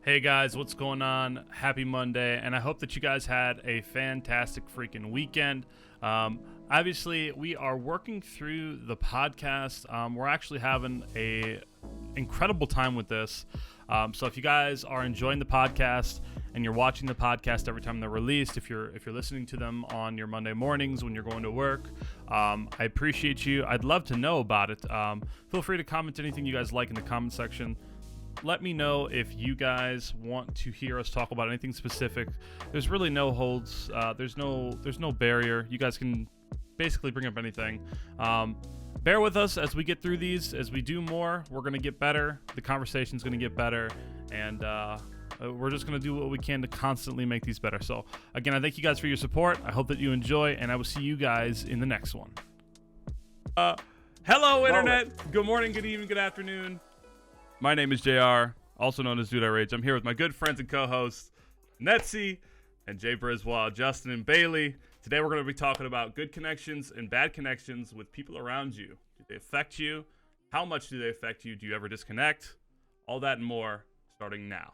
Hey guys, what's going on? Happy Monday, and I hope that you guys had a fantastic freaking weekend. Obviously, we are working through the podcast. We're actually having a incredible time with this. So if you guys are enjoying the podcast and you're watching the podcast every time they're released, if you're listening to them on your Monday mornings when you're going to work, I appreciate you. I'd love to know about it. Feel free to comment anything you guys like in the comment section. Let me know if you guys want to hear us talk about anything specific. There's really no holds. There's no barrier. You guys can basically bring up anything. Bear with us as we get through these. As we do more, we're going to get better. The conversation's going to get better. And we're just going to do what we can to constantly make these better. So, again, I thank you guys for your support. I hope that you enjoy, and I will see you guys in the next one. Hello, Internet. Good morning, good evening, good afternoon. My name is JR, also known as DudeiRage. I'm here with my good friends and co-hosts, Netsy and Jay Briswell, Justin and Bailey. Today we're going to be talking about good connections and bad connections with people around you. Do they affect you? How much do they affect you? Do you ever disconnect? All that and more, starting now.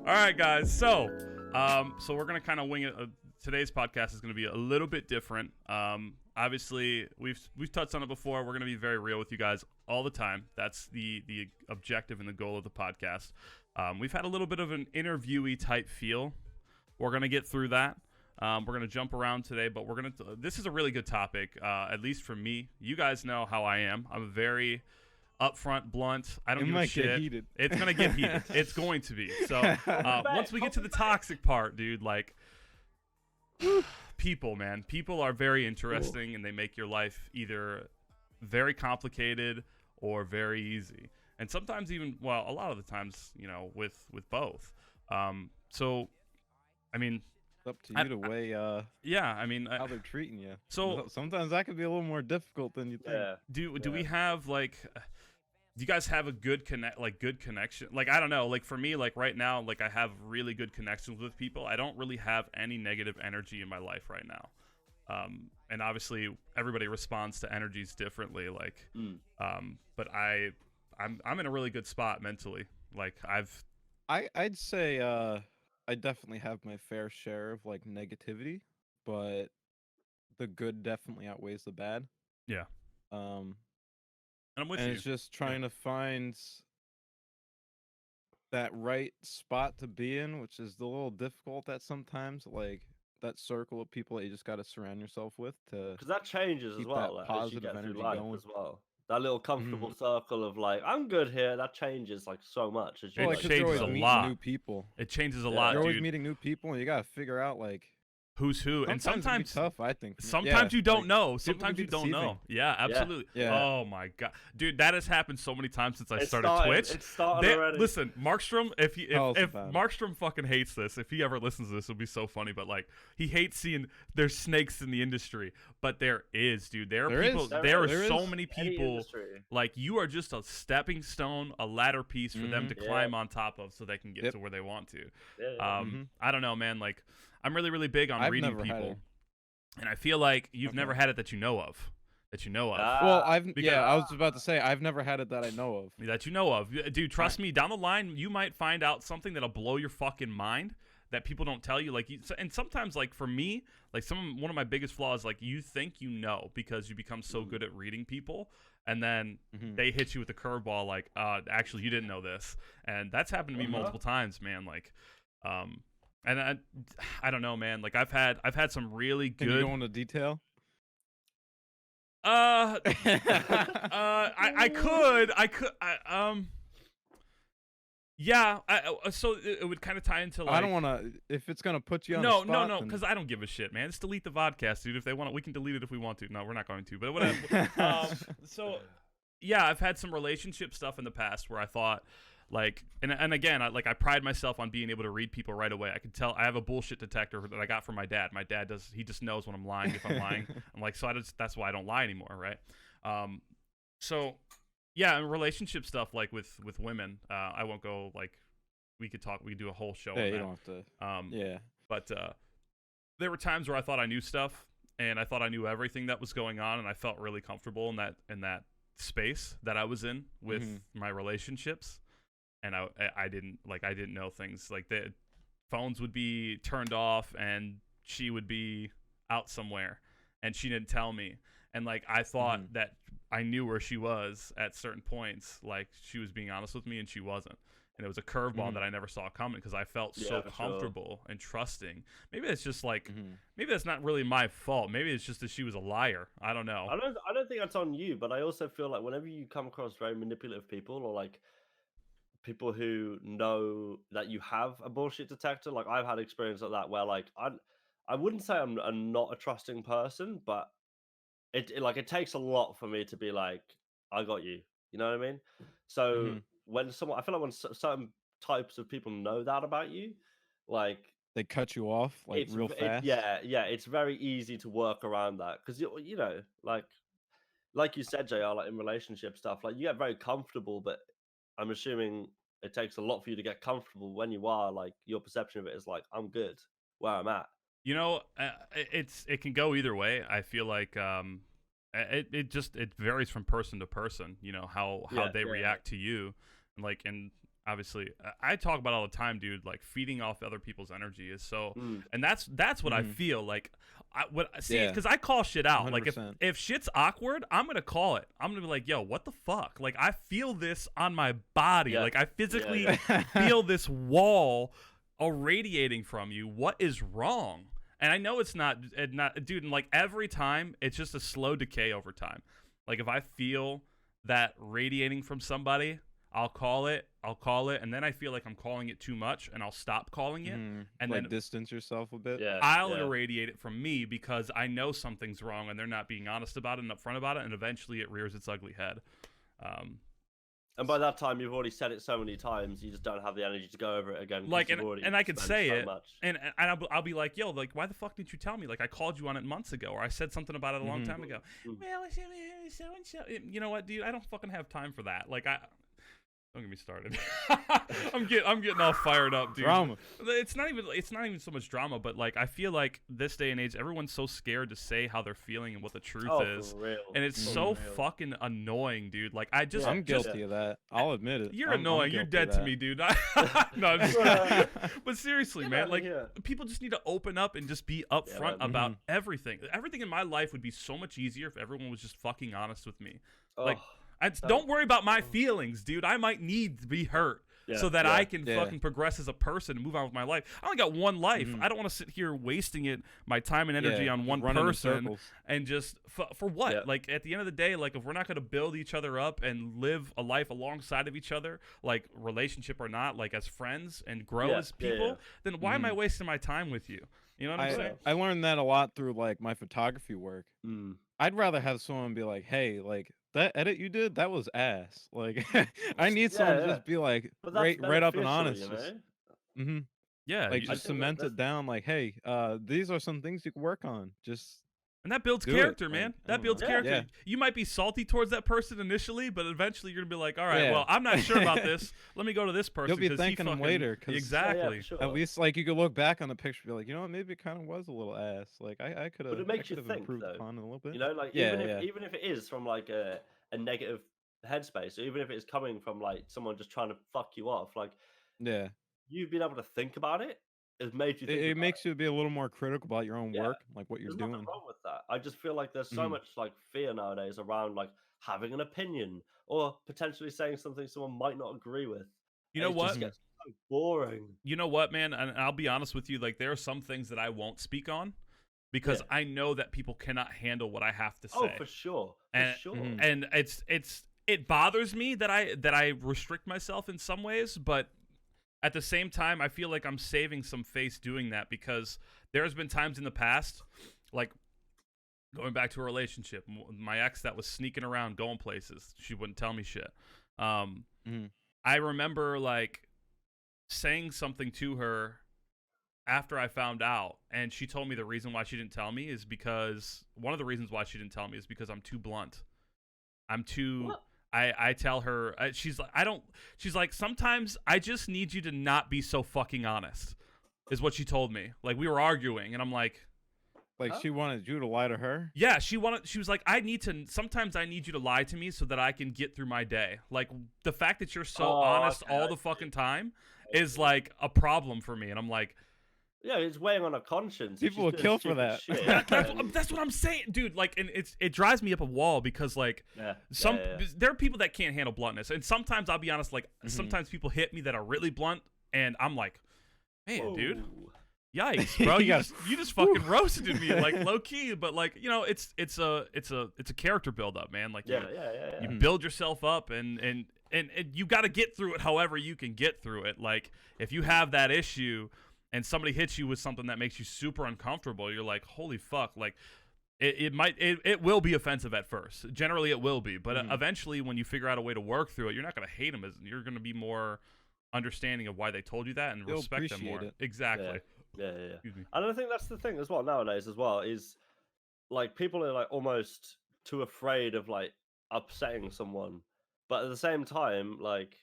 All right, guys. So we're gonna kind of wing it. Today's podcast is gonna be a little bit different. Obviously, we've touched on it before. We're gonna be very real with you guys all the time. That's the objective and the goal of the podcast. We've had a little bit of an interviewee type feel. We're gonna get through that. We're gonna jump around today, but this is a really good topic. At least for me. You guys know how I am. I'm a very upfront, blunt. I don't give a shit. Heated. It's gonna get heated. It's going to be. So once we get to the toxic part, dude, like people, man, people are very interesting, and they make your life either very complicated or very easy, and sometimes even, well, a lot of the times, you know, with both. So, I mean, It's up to you to weigh yeah, I mean, how they're treating you. So sometimes that could be a little more difficult than you think. Do we have like? Do you guys have a good connection? Like, I don't know. Like, for me, like right now, like I have really good connections with people. I don't really have any negative energy in my life right now. And obviously everybody responds to energies differently. Like, but I'm in a really good spot mentally. Like I'd say I definitely have my fair share of like negativity, but the good definitely outweighs the bad. Yeah. And I'm with you. And it's just trying to find that right spot to be in, which is a little difficult at sometimes. Like that circle of people that you just got to surround yourself with to, because that changes as keep well. that Like, as you positive get through energy life going. as well. That little comfortable circle of like, I'm good here. That changes like so much. As you It Well, like, 'cause you're changes always a meeting lot. New people. It changes a Yeah. lot, You're always dude. meeting new people, and you got to figure out like Who's who, and it can be sometimes tough. I think sometimes Yeah, you don't like, know. people Sometimes can be you don't know. deceiving. Yeah, absolutely. Yeah. Oh my god, dude, that has happened so many times since I started Twitch. It started already. Listen, Markstrom, if Tell us if about it. Markstrom fucking hates this, if he ever listens to this, it'll be so funny. But like, he hates seeing there's snakes in the industry, but there is, dude. There are people. There are so many people. Like, you are just a stepping stone, a ladder piece for them to climb on top of, so they can get to where they want to. I don't know, man. Like, I'm really, really big on I've reading never had people. it. And I feel like you've never had it that you know of. Well, I was about to say I've never had it that I know of. That you know of. Dude, trust me, down the line, you might find out something that'll blow your fucking mind that people don't tell you. Like, and sometimes, like, for me, like, one of my biggest flaws, like, you think you know because you become so good at reading people, and then they hit you with a curveball, like, actually, you didn't know this. And that's happened to me multiple times, man. Like, and I don't know, man. Like, I've had some really good. Can you go into detail? I could. Yeah. So it would kind of tie into like. I don't want to. If it's gonna put you on. No, the spot, no, then- because I don't give a shit, man. Just delete the VODcast, dude. If they want, we can delete it if we want to. No, we're not going to. But whatever. So, yeah, I've had some relationship stuff in the past where I thought. Like, and again, I pride myself on being able to read people right away. I can tell. I have a bullshit detector that I got from my dad. My dad he just knows when I'm lying, if I'm lying. I'm like, so that's why I don't lie anymore, right? So yeah, and relationship stuff, like with women, I won't go, like, we could do a whole show on you that. don't have to. Yeah. But there were times where I thought I knew stuff, and I thought I knew everything that was going on, and I felt really comfortable in that space that I was in with my relationships, and I didn't know things. Like, the phones would be turned off, and she would be out somewhere, and she didn't tell me, and like I thought that I knew where she was at certain points. Like, she was being honest with me, and she wasn't. And it was a curveball that I never saw coming because I felt so comfortable and trusting. Maybe it's just like, maybe that's not really my fault. Maybe it's just that she was a liar. I don't know. I don't think that's on you, but I also feel like whenever you come across very manipulative people, or like people who know that you have a bullshit detector, like I've had experience like that where like I wouldn't say I'm not a trusting person, but it takes a lot for me to be like, I got you. You know what I mean? So when someone, I feel like when certain types of people know that about you, like they cut you off like real fast. Yeah, it's very easy to work around that because you know, like you said, JR, like in relationship stuff, like you get very comfortable, but I'm assuming it takes a lot for you to get comfortable when you are like your perception of it is like I'm good where I'm at. You know, it can go either way. I feel like it varies from person to person. You know how they react to you, and obviously I talk about it all the time, dude. Like, feeding off other people's energy is so, and that's what I feel like. Because I call shit out. 100%. Like if shit's awkward, I'm gonna call it. I'm gonna be like, yo, what the fuck? Like, I feel this on my body. Yeah. Like, I physically feel this wall irradiating from you. What is wrong? And I know it's not, dude, and like every time, it's just a slow decay over time. Like, if I feel that radiating from somebody, I'll call it, and then I feel like I'm calling it too much, and I'll stop calling it, and like then distance yourself a bit. Yeah, I'll irradiate it from me because I know something's wrong, and they're not being honest about it and upfront about it, and eventually it rears its ugly head. And by that time, you've already said it so many times, you just don't have the energy to go over it again. Like, and I could say it, and I'll be like, yo, like, why the fuck didn't you tell me? Like, I called you on it months ago, or I said something about it a long time ago. Well, so. You know what, dude? I don't fucking have time for that. Like, don't get me started. I'm getting all fired up, dude. Drama. It's not even so much drama, but like, I feel like this day and age, everyone's so scared to say how they're feeling and what the truth is, for real. and it's so fucking annoying, dude. Like, I'm guilty of that. I'll admit it. You're annoying. You're dead to me, dude. No, but seriously, man, like, people just need to open up and just be upfront about everything. Everything in my life would be so much easier if everyone was just fucking honest with me. Like. Don't worry about my feelings, dude. I might need to be hurt so that I can fucking progress as a person and move on with my life. I only got one life. I don't want to sit here wasting my time and energy on one person and just for what? Yeah. Like, at the end of the day, like, if we're not going to build each other up and live a life alongside of each other, like, relationship or not, like, as friends and grow as people, then why am I wasting my time with you? You know what I'm saying? I learned that a lot through like my photography work. I'd rather have someone be like, hey, like, that edit you did, that was ass. Like, I need someone to just be like, right up and honest. You know? Yeah, like, just cement it down. Like, hey, these are some things you can work on. And that builds character, man. That builds character. Yeah. You might be salty towards that person initially, but eventually you're going to be like, all right, well, I'm not sure about this. Let me go to this person. You'll be thanking them later. Exactly. Sure. At least, like, you could look back on the picture and be like, you know what, maybe it kind of was a little ass. Like, I could have improved upon it a little bit. You know, like, even if it is from, like, a negative headspace, or even if it's coming from, like, someone just trying to fuck you off, like, you've been able to think about it. It made you think it makes you be a little more critical about your own work, like what you're doing. There's nothing wrong with that. I just feel like there's so much like fear nowadays around like having an opinion or potentially saying something someone might not agree with. You know what? Just gets so boring. You know what, man? And I'll be honest with you. Like, there are some things that I won't speak on because I know that people cannot handle what I have to say. Oh, for sure. And it bothers me that I restrict myself in some ways, but at the same time, I feel like I'm saving some face doing that because there's been times in the past, like going back to a relationship, my ex that was sneaking around, going places. She wouldn't tell me shit. I remember like saying something to her after I found out, and she told me the reason why she didn't tell me is because one of the reasons why she didn't tell me is because I'm too blunt. I'm too. What? I tell her, she's like, sometimes I just need you to not be so fucking honest. is what she told me. Like, we were arguing, and I'm like, she wanted you to lie to her? Yeah, she was like, sometimes I need you to lie to me so that I can get through my day. Like, the fact that you're so honest all the fucking time is like a problem for me. And I'm like, yeah, it's weighing on a conscience. People will kill for that. That's what I'm saying, dude. Like, and it drives me up a wall because like there are people that can't handle bluntness, and sometimes I'll be honest, like sometimes people hit me that are really blunt, and I'm like, man, dude, yikes, bro, you just fucking roasted me, like low key, but like it's a character build up, man. Like you build yourself up, and you got to get through it however you can get through it. Like if you have that issue and somebody hits you with something that makes you super uncomfortable, you're like, holy fuck, like it will be offensive at first. Generally it will be, but eventually when you figure out a way to work through it, you're not going to hate them, you're going to be more understanding of why they told you that and You'll respect them more. Exactly. Yeah. And I think that's the thing as well nowadays as well, is like people are like almost too afraid of like upsetting someone, but at the same time, like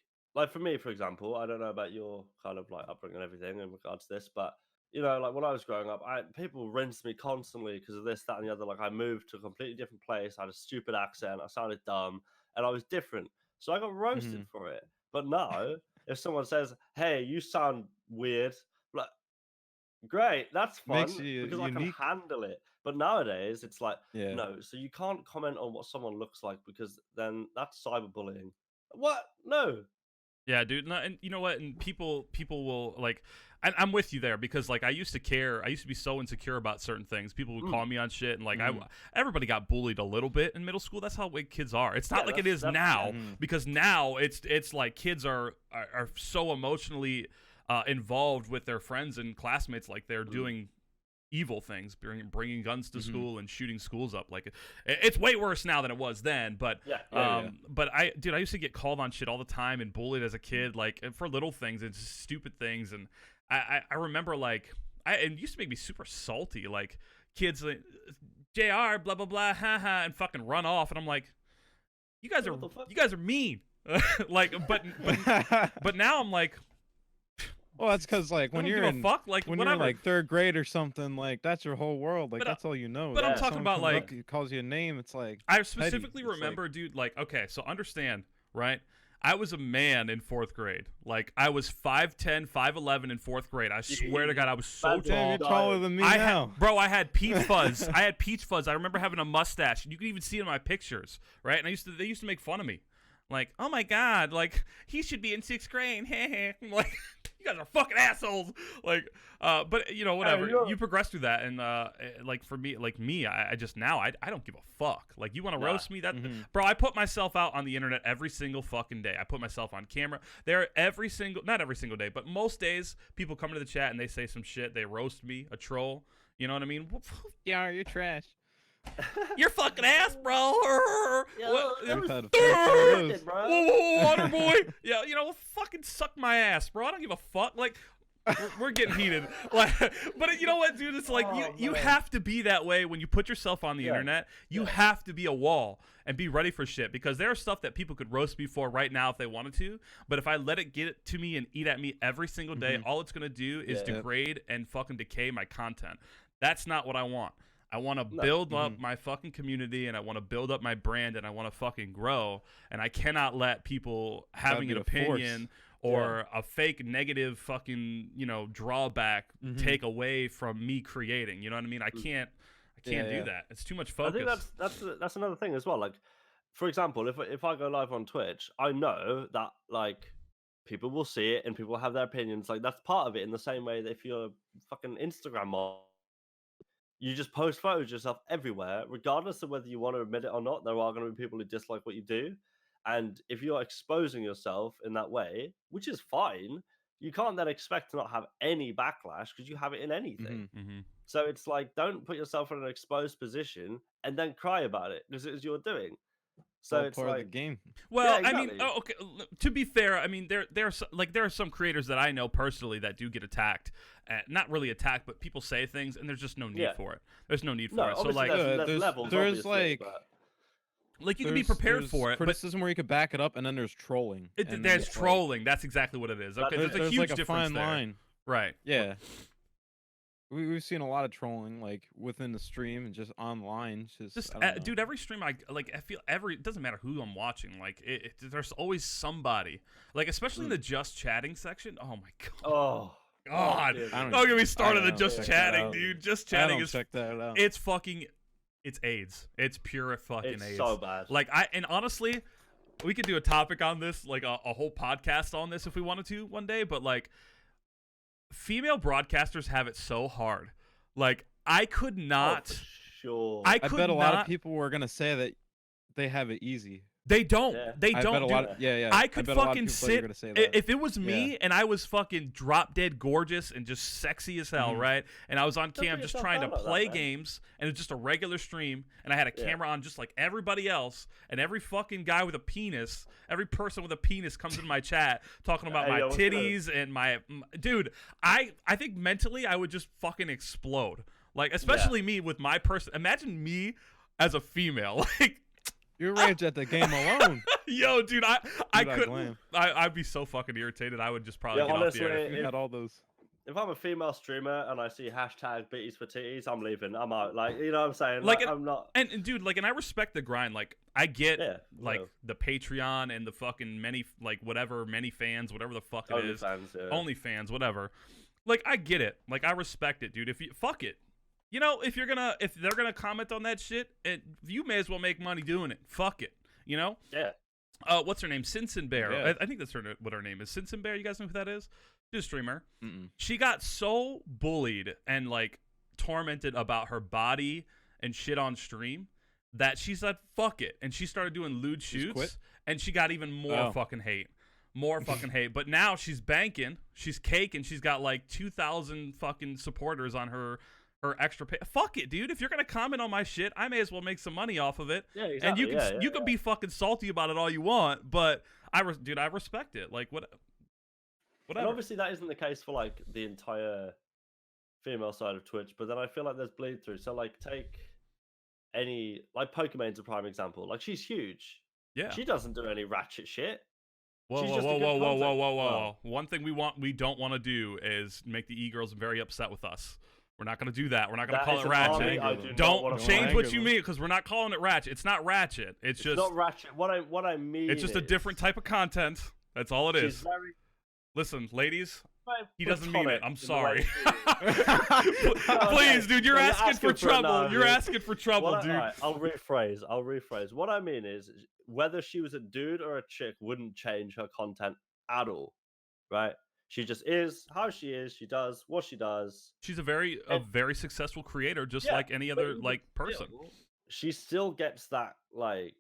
for me, for example, I don't know about your kind of like upbringing and everything in regards to this, but like when I was growing up, people rinsed me constantly because of this, that, and the other. Like I moved to a completely different place, I had a stupid accent, I sounded dumb, and I was different, so I got roasted for it. But now, if someone says, "Hey, you sound weird," like, great, that's fun because I can handle it. But nowadays, it's like, no, so you can't comment on what someone looks like because then that's cyberbullying. What? No. Yeah, dude. No, and you know what? And people will like. I'm with you there because like I used to care. I used to be so insecure about certain things. People would call me on shit, and like everybody got bullied a little bit in middle school. That's how kids are. It's not like it is now because now it's like kids are so emotionally involved with their friends and classmates, like they're doing evil things, bringing guns to school and shooting schools up. Like it's way worse now than it was then. But but I used to get called on shit all the time and bullied as a kid, like for little things and stupid things. And I remember like it used to make me super salty. Like kids like JR blah blah blah ha and fucking run off, and I'm like, you guys are mean. Like but now I'm like, well, that's because like when you're in when you're in like third grade or something, like that's your whole world. Like that's all you know. But I'm talking about like calls you a name. It's like I specifically remember, dude. Like okay, so understand, right? I was a man in 4th grade. Like I was 5'10", 5'11" in 4th grade. I swear to God, I was so tall. You're taller than me now. I had peach fuzz. I remember having a mustache. You can even see it in my pictures, right? And they used to make fun of me. Like, oh my God, like he should be in 6th grade. I'm like, you guys are fucking assholes. Like, but whatever. You progress through that, and like for me, I just now I don't give a fuck. Like, you want to roast me? Bro, I put myself out on the internet every single fucking day. I put myself on camera. Not every single day, but most days, people come into the chat and they say some shit. They roast me, a troll. You know what I mean? Yeah, you're trash. You're fucking ass, bro. Whoa, water boy. Yeah, fucking suck my ass, bro. I don't give a fuck. Like, we're getting heated. Like, but you know what, dude? It's like you have to be that way when you put yourself on the internet. You have to be a wall and be ready for shit, because there's stuff that people could roast me for right now if they wanted to. But if I let it get it to me and eat at me every single day, all it's gonna do is degrade and fucking decay my content. That's not what I want. I want to build up my fucking community, and I want to build up my brand, and I want to fucking grow. And I cannot let people having an opinion or a fake negative fucking, drawback take away from me creating. You know what I mean? I can't do that. It's too much focus. I think that's another thing as well. Like, for example, if I go live on Twitch, I know that like people will see it and people have their opinions. Like, that's part of it. In the same way that if you're a fucking Instagram model, you just post photos of yourself everywhere, regardless of whether you want to admit it or not. There are going to be people who dislike what you do. And if you're exposing yourself in that way, which is fine, you can't then expect to not have any backlash because you have it in anything. So it's like, don't put yourself in an exposed position and then cry about it because it's you're doing. So it's part like of the game. Well, exactly. I mean, okay. To be fair, I mean there are some creators that I know personally that do get attacked. Not really attacked, but people say things, and there's just no need for it. There's no need for it. So like, there's like you can be prepared for it. Criticism where you could back it up, and then there's trolling. There's trolling. That's exactly what it is. Okay, there's a huge like a difference fine there. line. Right. Yeah. we've seen a lot of trolling like within the stream and just online. Just dude, every stream I feel it doesn't matter who I'm watching. Like there's always somebody. Like especially in the just chatting section. Oh my god. Oh. God. Don't get me started on the just chatting, dude. Just chatting is check that out. It's AIDS. It's pure fucking AIDS. It's so bad. Like and honestly, we could do a topic on this, like a whole podcast on this if we wanted to one day, but like female broadcasters have it so hard. Like I could not. Oh, for sure. I bet a lot of people were gonna say that they have it easy. They don't. Yeah. They I don't. bet a lot I could fucking sit. If it was me Yeah. and I was fucking drop dead gorgeous and just sexy as hell, right? And I was on cam just trying to play games, and it's just a regular stream, and I had a camera on just like everybody else, and every fucking guy with a penis, every person with a penis comes in my chat talking about my titties and my dude. I think mentally I would just fucking explode. Like especially me with my person. Imagine me as a female, like. You're rage at the game alone. Yo, dude, I couldn't. I'd be so fucking irritated. I would just probably get honestly, off the air. You had all those. If I'm a female streamer and I see hashtag bitties for titties, I'm leaving. I'm out. Like, you know what I'm saying? Like I'm not. And dude, like, and I respect the grind. Like, I get like no. the Patreon and the fucking many fans, whatever the fuck it is, OnlyFans, whatever. Like, I get it. Like, I respect it, dude. If you fuck it. You know, if they're gonna comment on that shit, you may as well make money doing it. Fuck it, you know. Yeah. What's her name? Sinsin Bear. Yeah. I think that's what her name is. Sinsin Bear. You guys know who that is? She's a streamer. Mm-mm. She got so bullied and like tormented about her body and shit on stream that she said fuck it, and she started doing lewd shoots, and she got even more fucking hate. More fucking hate. But now she's banking, she's caking, she's got like 2,000 fucking supporters on her extra pay. Fuck it, dude. If you're gonna comment on my shit, I may as well make some money off of it. Yeah, exactly. And you can be fucking salty about it all you want, but I respect it. Like whatever. And obviously that isn't the case for like the entire female side of Twitch, but then I feel like there's bleed through. So like take any like Pokemon's a prime example. Like she's huge. Yeah. She doesn't do any ratchet shit. Whoa. One thing we don't want to do is make the e-girls very upset with us. We're not going to do that. We're not going to call it ratchet. Don't change what you mean, because we're not calling it ratchet. It's not ratchet. It's just not ratchet. What I mean, it's just a different type of content. That's all it is. Listen, ladies, he doesn't mean it. I'm sorry. Please, dude, you're asking for trouble. You're asking for trouble, dude. Right, I'll rephrase. What I mean is, whether she was a dude or a chick wouldn't change her content at all, right? She just is how she is. She does what she does. She's a very successful creator, just like any other like person. She still gets that like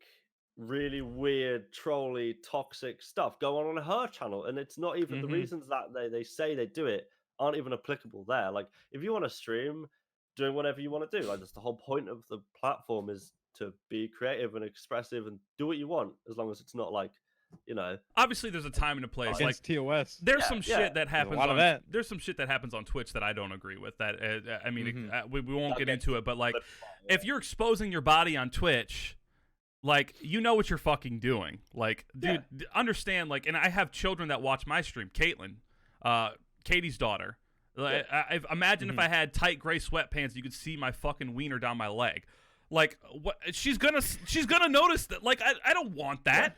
really weird, trolly, toxic stuff going on her channel, and it's not even the reasons that they say they do it aren't even applicable there. Like, if you want to stream, doing whatever you want to do, like that's the whole point of the platform, is to be creative and expressive and do what you want, as long as it's not like, you know, obviously there's a time and a place. Like TOS, there's some shit that happens. There's some shit that happens on Twitch that I don't agree with. That I mean, we won't get into it, but like, if you're exposing your body on Twitch, like, you know what you're fucking doing. Like, dude, understand. Like, and I have children that watch my stream. Caitlin, Katie's daughter. I imagine if I had tight gray sweatpants, you could see my fucking wiener down my leg. Like, what? She's gonna notice that. Like, I don't want that.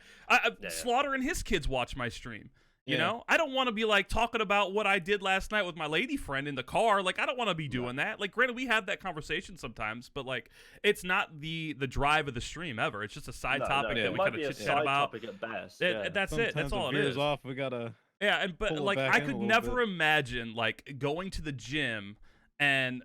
Slaughter and his kids watch my stream. You know, I don't want to be like talking about what I did last night with my lady friend in the car. Like, I don't want to be doing that. Like, granted, we have that conversation sometimes, but like, it's not the drive of the stream ever. It's just a side topic that we kind of chit chat about. At best. That's sometimes it. That's all it is. Off, we gotta. Yeah, but like, I could never imagine like going to the gym and.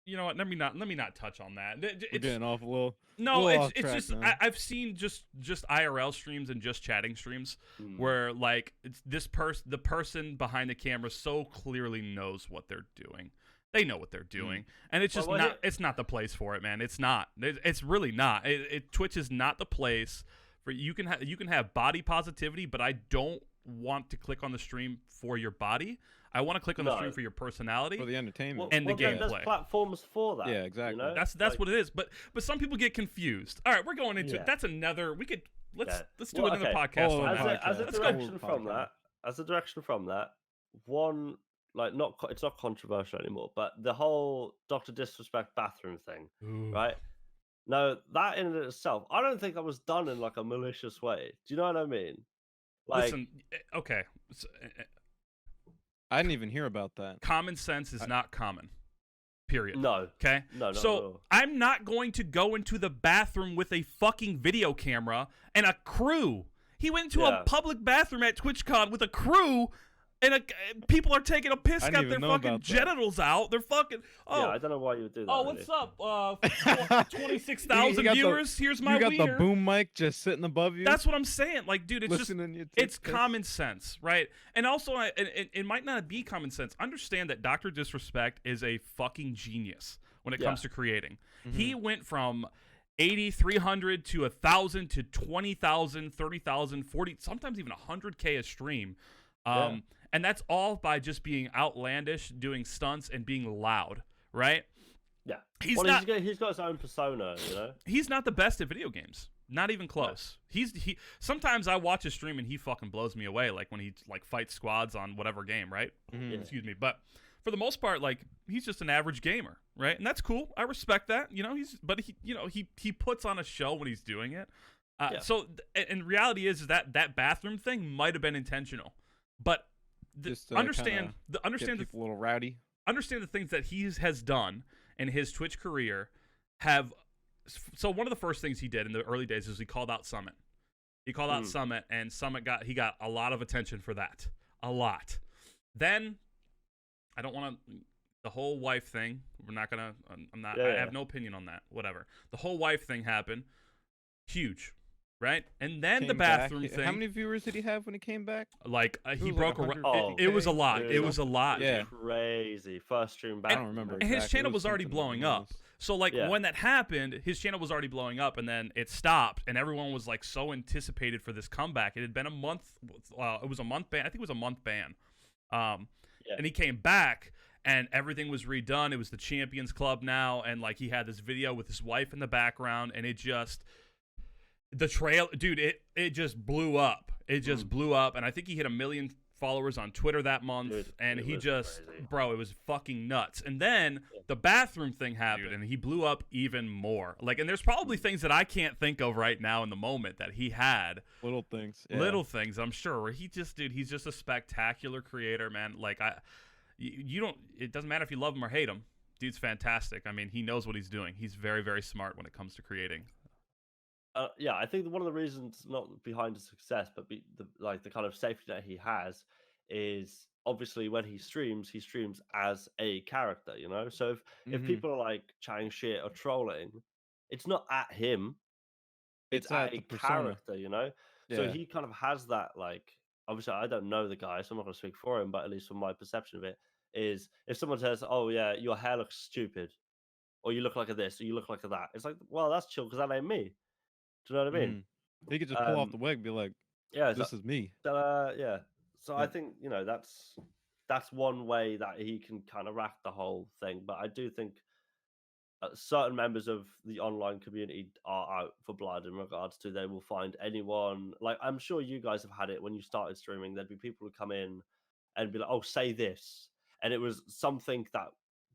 You know what? Let me not touch on that. We're getting off a little. No, it's just I've seen just IRL streams and just chatting streams where like it's the person behind the camera so clearly knows what they're doing. They know what they're doing, and it's just it's not the place for it, man. It's not. It's really not. Twitch is not the place for you can have body positivity, but I don't want to click on the stream for your body. I want to click on the stream for your personality, for the entertainment, and the gameplay. There's platforms for that. Yeah, exactly. You know? That's like, what it is. But some people get confused. All right, we're going into it. That's another. We could let's do another podcast. As a direction from that, one it's not controversial anymore, but the whole Dr. Disrespect bathroom thing, right? No, that in itself, I don't think that was done in like a malicious way. Do you know what I mean? Like, listen, okay. I didn't even hear about that. Common sense is not common. Period. No. Okay? No. So I'm not going to go into the bathroom with a fucking video camera and a crew. He went into a public bathroom at TwitchCon with a crew, and people are taking a piss, got their fucking genitals out. They're fucking. Oh, yeah, I don't know why you would do that. Oh, really. What's up? 26,000 viewers. Here's my wiener. You got the boom mic just sitting above you. That's what I'm saying. Like, dude, it's common sense, right? And also, it might not be common sense. Understand that Dr. Disrespect is a fucking genius when it comes to creating. Mm-hmm. He went from 80, 300 to 1,000 to 20,000, 30,000, 40, sometimes even 100K a stream. And that's all by just being outlandish, doing stunts, and being loud, right? Yeah. He's got his own persona, you know? He's not the best at video games. Not even close. No. Sometimes I watch his stream and he fucking blows me away, like when he like fights squads on whatever game, right? Mm-hmm. Yeah. Excuse me. But for the most part, like, he's just an average gamer, right? And that's cool. I respect that. You know, he puts on a show when he's doing it. So and reality is that bathroom thing might have been intentional. But understand people a little rowdy. Understand the things that he has done in his Twitch career have. So one of the first things he did in the early days is he called out Summit. He called out Summit, and Summit got a lot of attention for that, a lot. Then I don't want to the whole wife thing. We're not gonna. I'm not. I have no opinion on that. Whatever. The whole wife thing happened. Huge. Right, and then the bathroom thing. How many viewers did he have when he came back? Like he broke a. It was a lot. It was a lot. Yeah, crazy. First stream back. I don't remember. And his channel was already blowing up. So like when that happened, his channel was already blowing up, and then it stopped, and everyone was like so anticipated for this comeback. It had been a month. It was a month ban. I think it was a month ban. And he came back, and everything was redone. It was the Champions Club now, and like he had this video with his wife in the background, and it just. The trail, dude, it just blew up. It just blew up, and I think he hit 1 million followers on Twitter that month, and he just, crazy. Bro, it was fucking nuts. And then the bathroom thing happened, and he blew up even more. Like, and there's probably things that I can't think of right now in the moment that he had. Little things, I'm sure. Where he's just a spectacular creator, man. Like, you don't. It doesn't matter if you love him or hate him. Dude's fantastic. I mean, he knows what he's doing. He's very, very smart when it comes to creating. I think one of the reasons, not behind his success, but the kind of safety that he has is obviously when he streams as a character, you know? So if people are like chatting shit or trolling, it's not at him, it's at a character, you know? Yeah. So he kind of has that, like, obviously I don't know the guy, so I'm not going to speak for him, but at least from my perception of it, is if someone says, oh yeah, your hair looks stupid, or you look like a this, or you look like a that, it's like, well, that's chill because that ain't me. Do you know what I mean? He could just pull off the wig and be like, this is me. Yeah. So I think, you know, that's one way that he can kind of rack the whole thing. But I do think certain members of the online community are out for blood in regards to they will find anyone. Like, I'm sure you guys have had it when you started streaming. There'd be people who come in and be like, oh, say this. And it was something that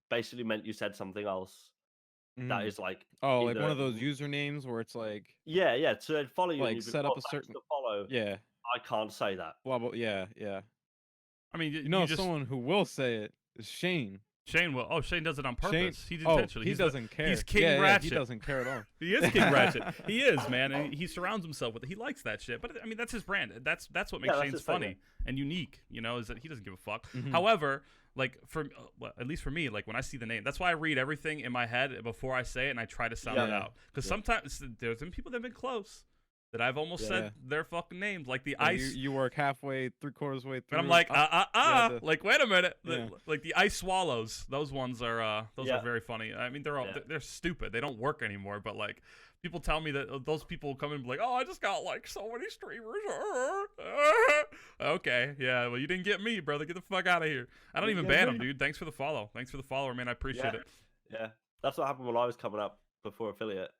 basically meant you said something else. That is like like one of those usernames where it's like so they'd follow you like and you'd set up a certain follow. I can't say that. Well, yeah. I mean, you know, someone who will say it is Shane. Shane will. Oh, Shane does it on purpose. He intentionally. He doesn't care. He's King Ratchet. He doesn't care at all. He is King Ratchet. He is, man. And he surrounds himself with it. He likes that shit. But I mean, that's his brand. That's what makes Shane's funny and unique. You know, is that he doesn't give a fuck. Mm-hmm. However, like at least for me, like when I see the name, that's why I read everything in my head before I say it, and I try to sound it out. Because sometimes there's been people that have been close that I've almost said their fucking names, like the ice. You work halfway, 3/4 way through. And I'm like, like wait a minute, like the ice swallows. Those ones are are very funny. I mean, they're stupid. They don't work anymore. But like people tell me that those people come in and be like, oh, I just got like so many streamers. Okay, yeah, well you didn't get me, brother. Get the fuck out of here. I don't even ban them, dude. Thanks for the follow. Thanks for the follower, man. I appreciate it. Yeah, that's what happened when I was coming up before affiliate,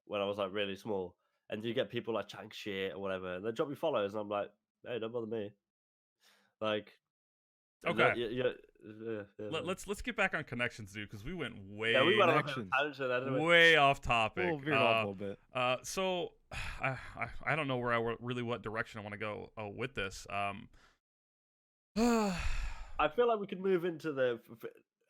when I was like really small. And you get people like chatting shit or whatever, and they drop you follows, and I'm like, hey, don't bother me. Like, okay, Let's get back on connections, dude, because we went Yeah, we way went on a tangent, didn't we? way off topic. We'll veer off a little bit. So I don't know where really what direction I want to go with this. I feel like we could move into the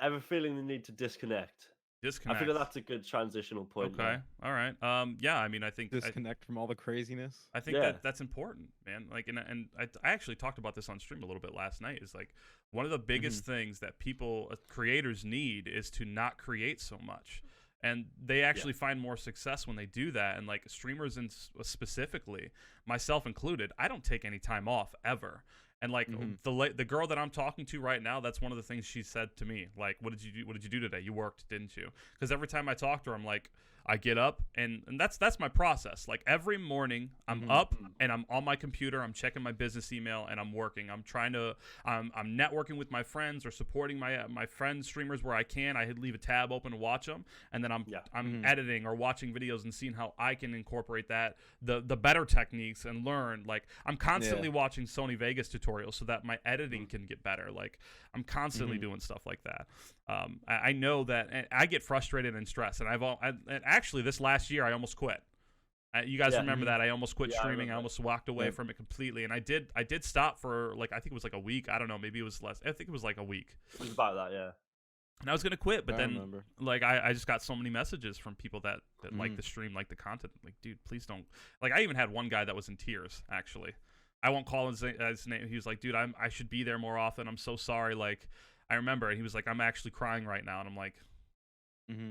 ever feeling the need to disconnect. Disconnect. I feel like that's a good transitional point. Okay. All right. Yeah. I mean, I think disconnect from all the craziness. I think that's important, man. Like, and I actually talked about this on stream a little bit last night. Is like one of the biggest things that people, creators, need is to not create so much, and they actually find more success when they do that. And like streamers, and specifically myself included, I don't take any time off ever. And like the girl that I'm talking to right now, that's one of the things she said to me. Like, what did you do? What did you do today? You worked, didn't you? Because every time I talk to her, I'm like, I get up and that's my process. Like every morning, I'm up and I'm on my computer. I'm checking my business email and I'm working. I'm trying to, I'm networking with my friends or supporting my friends streamers where I can. I leave a tab open to watch them, and then I'm editing or watching videos and seeing how I can incorporate that the better techniques and learn. Like I'm constantly watching Sony Vegas tutorials so that my editing can get better. Like I'm constantly doing stuff like that. I know that, and I get frustrated and stressed, and and actually this last year I almost quit. You guys remember that? I almost quit streaming. I almost walked away from it completely, and I did stop for like, I think it was like a week. I don't know, maybe it was less. I think it was like a week. It was about that, yeah. And I was gonna quit, but then like I just got so many messages from people that like the stream, like the content. Like, dude, please don't. Like I even had one guy that was in tears. Actually, I won't call his name. He was like, dude, I should be there more often. I'm so sorry. Like I remember, and he was like, I'm actually crying right now, and I'm like.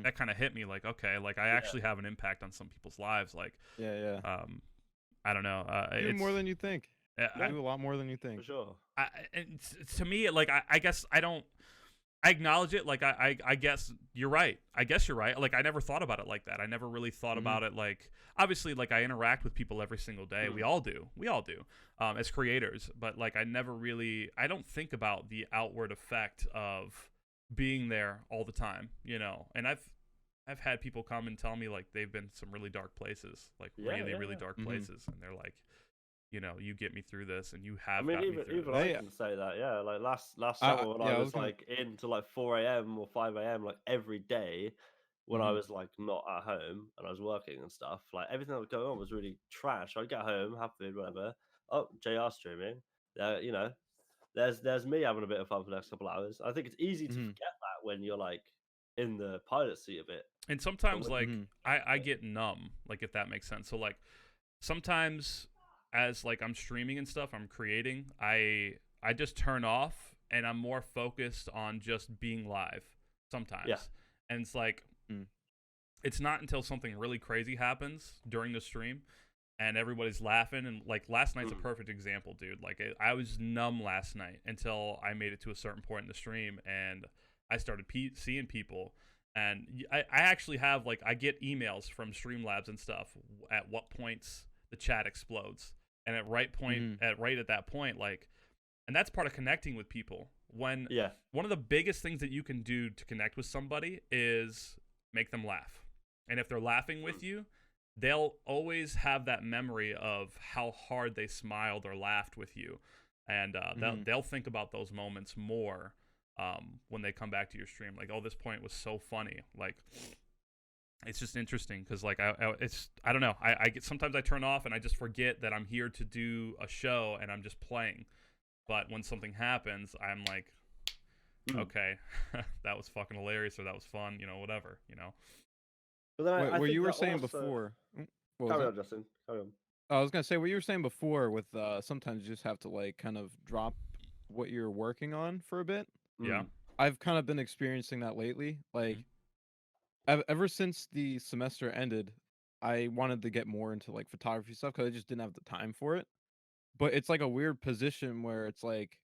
That kind of hit me, like, okay, like I actually have an impact on some people's lives, like I don't know, do more than you think. I do a lot more than you think, for sure. And to me, like I guess I acknowledge it, like I guess you're right. Like I never thought about it like that. I never really thought about it like, obviously, like I interact with people every single day. We all do as creators, but like I don't think about the outward effect of being there all the time, you know. And I've had people come and tell me like they've been some really dark places, like really dark places, and they're like, you know, you get me through this, and you have. I mean, even I can say that, yeah. Like last summer when I was like into like 4 a.m. or 5 a.m. like every day, when I was like not at home and I was working and stuff, like everything that was going on was really trash. I'd get home, have food, whatever. Oh, JR streaming. You know, there's me having a bit of fun for the next couple of hours. I think it's easy to forget that when you're like in the pilot seat of it. And sometimes like I get numb, like if that makes sense. So like sometimes as like I'm streaming and stuff, I'm creating, I just turn off and I'm more focused on just being live sometimes. Yeah. And it's like it's not until something really crazy happens during the stream and everybody's laughing, and like last night's a perfect example, dude. Like I was numb last night until I made it to a certain point in the stream and I started seeing people, and I actually have like I get emails from Streamlabs and stuff at what points the chat explodes, and at right at that point, like, and that's part of connecting with people. When one of the biggest things that you can do to connect with somebody is make them laugh, and if they're laughing with you, they'll always have that memory of how hard they smiled or laughed with you, and they'll think about those moments more when they come back to your stream. Like, oh, this point was so funny. Like, it's just interesting because, like, I don't know. I get, sometimes I turn off and I just forget that I'm here to do a show and I'm just playing. But when something happens, I'm like, okay, that was fucking hilarious, or that was fun, you know, whatever, you know. But then what you were saying before. Carry on, Justin. Carry on. I was gonna say what you were saying before with sometimes you just have to like kind of drop what you're working on for a bit. Yeah. I've kind of been experiencing that lately. Like ever since the semester ended, I wanted to get more into like photography stuff because I just didn't have the time for it. But it's like a weird position where it's like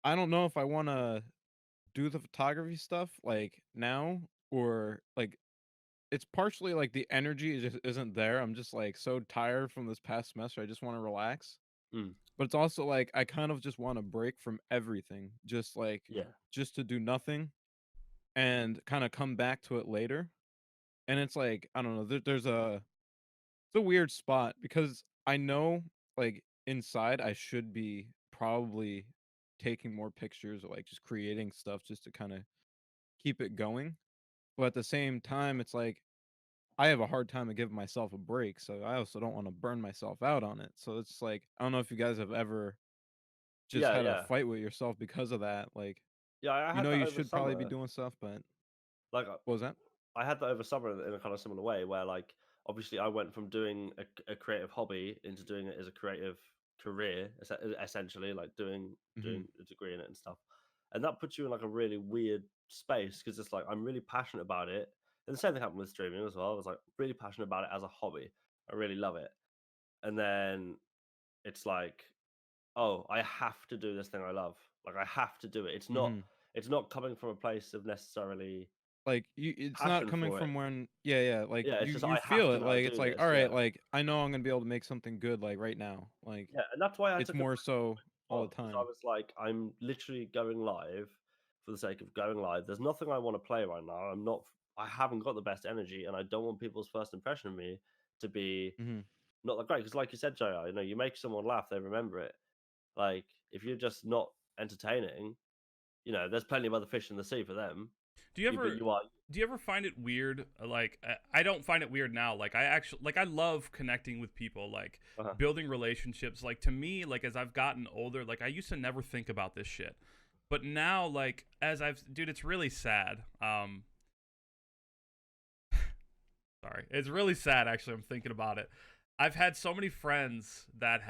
I don't know if I want to do the photography stuff like now, or like it's partially like the energy just isn't there. I'm just like so tired from this past semester. I just want to relax. But it's also like I kind of just want to break from everything, just like just to do nothing and kind of come back to it later. And it's like I don't know. It's a weird spot because I know like inside I should be probably taking more pictures or like just creating stuff just to kind of keep it going. But at the same time, it's like I have a hard time of giving myself a break, so I also don't want to burn myself out on it. So it's like I don't know if you guys have ever just Yeah, had a yeah, fight with yourself because of that. Like yeah. I you had know that you over should probably be summer. doing stuff, but Like what was that? I had that over summer in a kind of similar way, where like obviously I went from doing a creative hobby into doing it as a creative career, essentially, like Mm-hmm. doing a degree in it and stuff. And that puts you in like a really weird space because it's like I'm really passionate about it. And the same thing happened with streaming as well. I was like really passionate about it as a hobby. I really love it. And then it's like, oh, I have to do this thing I love. Like I have to do it. Mm-hmm. It's not coming from a place of necessarily Like it's not passion coming for it. from when yeah, like Yeah, it's you just you I have feel to it, now like it's do like this. all right, Yeah. like I know I'm gonna be able to make something good like right now. Like Yeah, and that's why I it's took a more break so all the because I time. was like, I'm literally going live for the sake of going live. There's nothing I want to play right now. I haven't got the best energy, and I don't want people's first impression of me to be Mm-hmm. not that great. Because, like you said, JR, you make someone laugh, they remember it. Like, if you're just not entertaining, there's plenty of other fish in the sea for them. Do you But ever you are. do you ever find it weird? Like I don't find it weird now. Like I actually like I love connecting with people, like Uh-huh. building relationships. Like to me, like as I've gotten older, like I used to never think about this shit. But now like dude, it's really sad. Sorry. It's really sad actually. I'm thinking about it. I've had so many friends that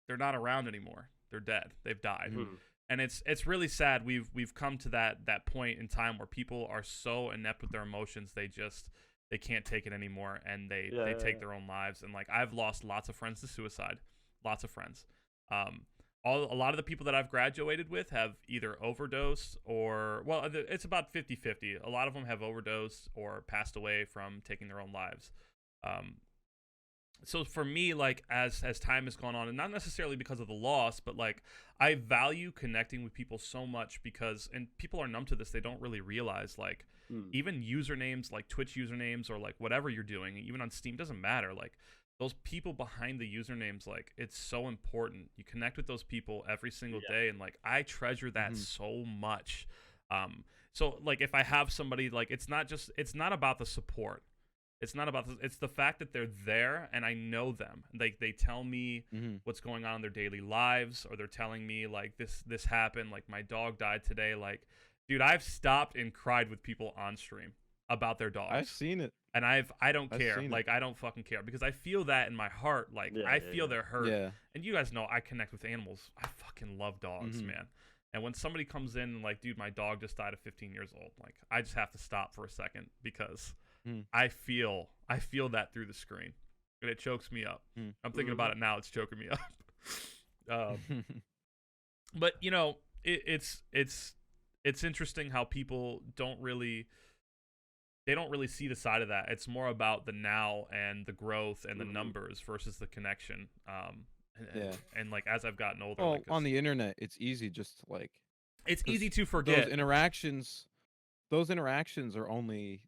they're not around anymore. They're dead. They've died. Mm-hmm. Hmm. And it's really sad. We've come to that point in time where people are so inept with their emotions they can't take it anymore and Yeah, they yeah, take yeah. their own lives. And like I've lost lots of friends to suicide. Lots of friends. A lot of the people that I've graduated with have either overdosed or it's about 50-50. A lot of them have overdosed or passed away from taking their own lives. So for me, like as time has gone on, and not necessarily because of the loss, but like I value connecting with people so much because, and people are numb to this, they don't really realize like Hmm. even usernames like Twitch usernames or like whatever you're doing, even on Steam, doesn't matter. Like those people behind the usernames, like it's so important. You connect with those people every single Yeah. day, and like I treasure that Mhm. so much. So like if I have somebody, like it's not about the support. It's the fact that they're there and I know them. They tell me Mm-hmm. what's going on in their daily lives, or they're telling me like this happened, like my dog died today. Like, dude, I've stopped and cried with people on stream about their dogs. I've seen it. And I don't I've care. seen it. Like I don't fucking care because I feel that in my heart. Like Yeah, I yeah, feel yeah. their hurt. Yeah. And you guys know I connect with animals. I fucking love dogs, Mhm. man. And when somebody comes in and like, dude, my dog just died at 15 years old, like I just have to stop for a second because Mm. I feel that through the screen, and it chokes me up. Mm. I'm thinking about it now; it's choking me up. Mm-hmm. But it's interesting how people don't really see the side of that. It's more about the now and the growth and the Mhm. numbers versus the connection. Yeah. And like as I've gotten older, Well, like on the internet, it's easy just to like it's 'cause easy to those forget. those interactions are only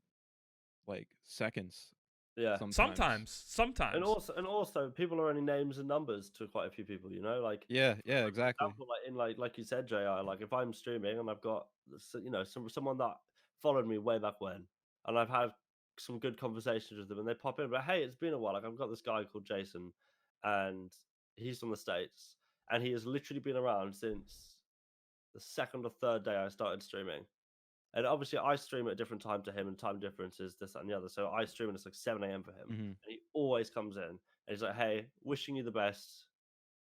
like seconds Yeah. sometimes. And Sometimes. also, people are only names and numbers to quite a few people. Like Yeah, yeah, for exactly. example, like in like you said, JR, like if I'm streaming and I've got someone that followed me way back when, and I've had some good conversations with them, and they pop in, but hey, it's been a while. Like I've got this guy called Jason, and he's from the States, and he has literally been around since the second or third day I started streaming. And obviously, I stream at a different time to him, and time differences, this, that, and the other. So I stream, and it's like 7 a.m. for him. Mm-hmm. And he always comes in, and he's like, hey, wishing you the best.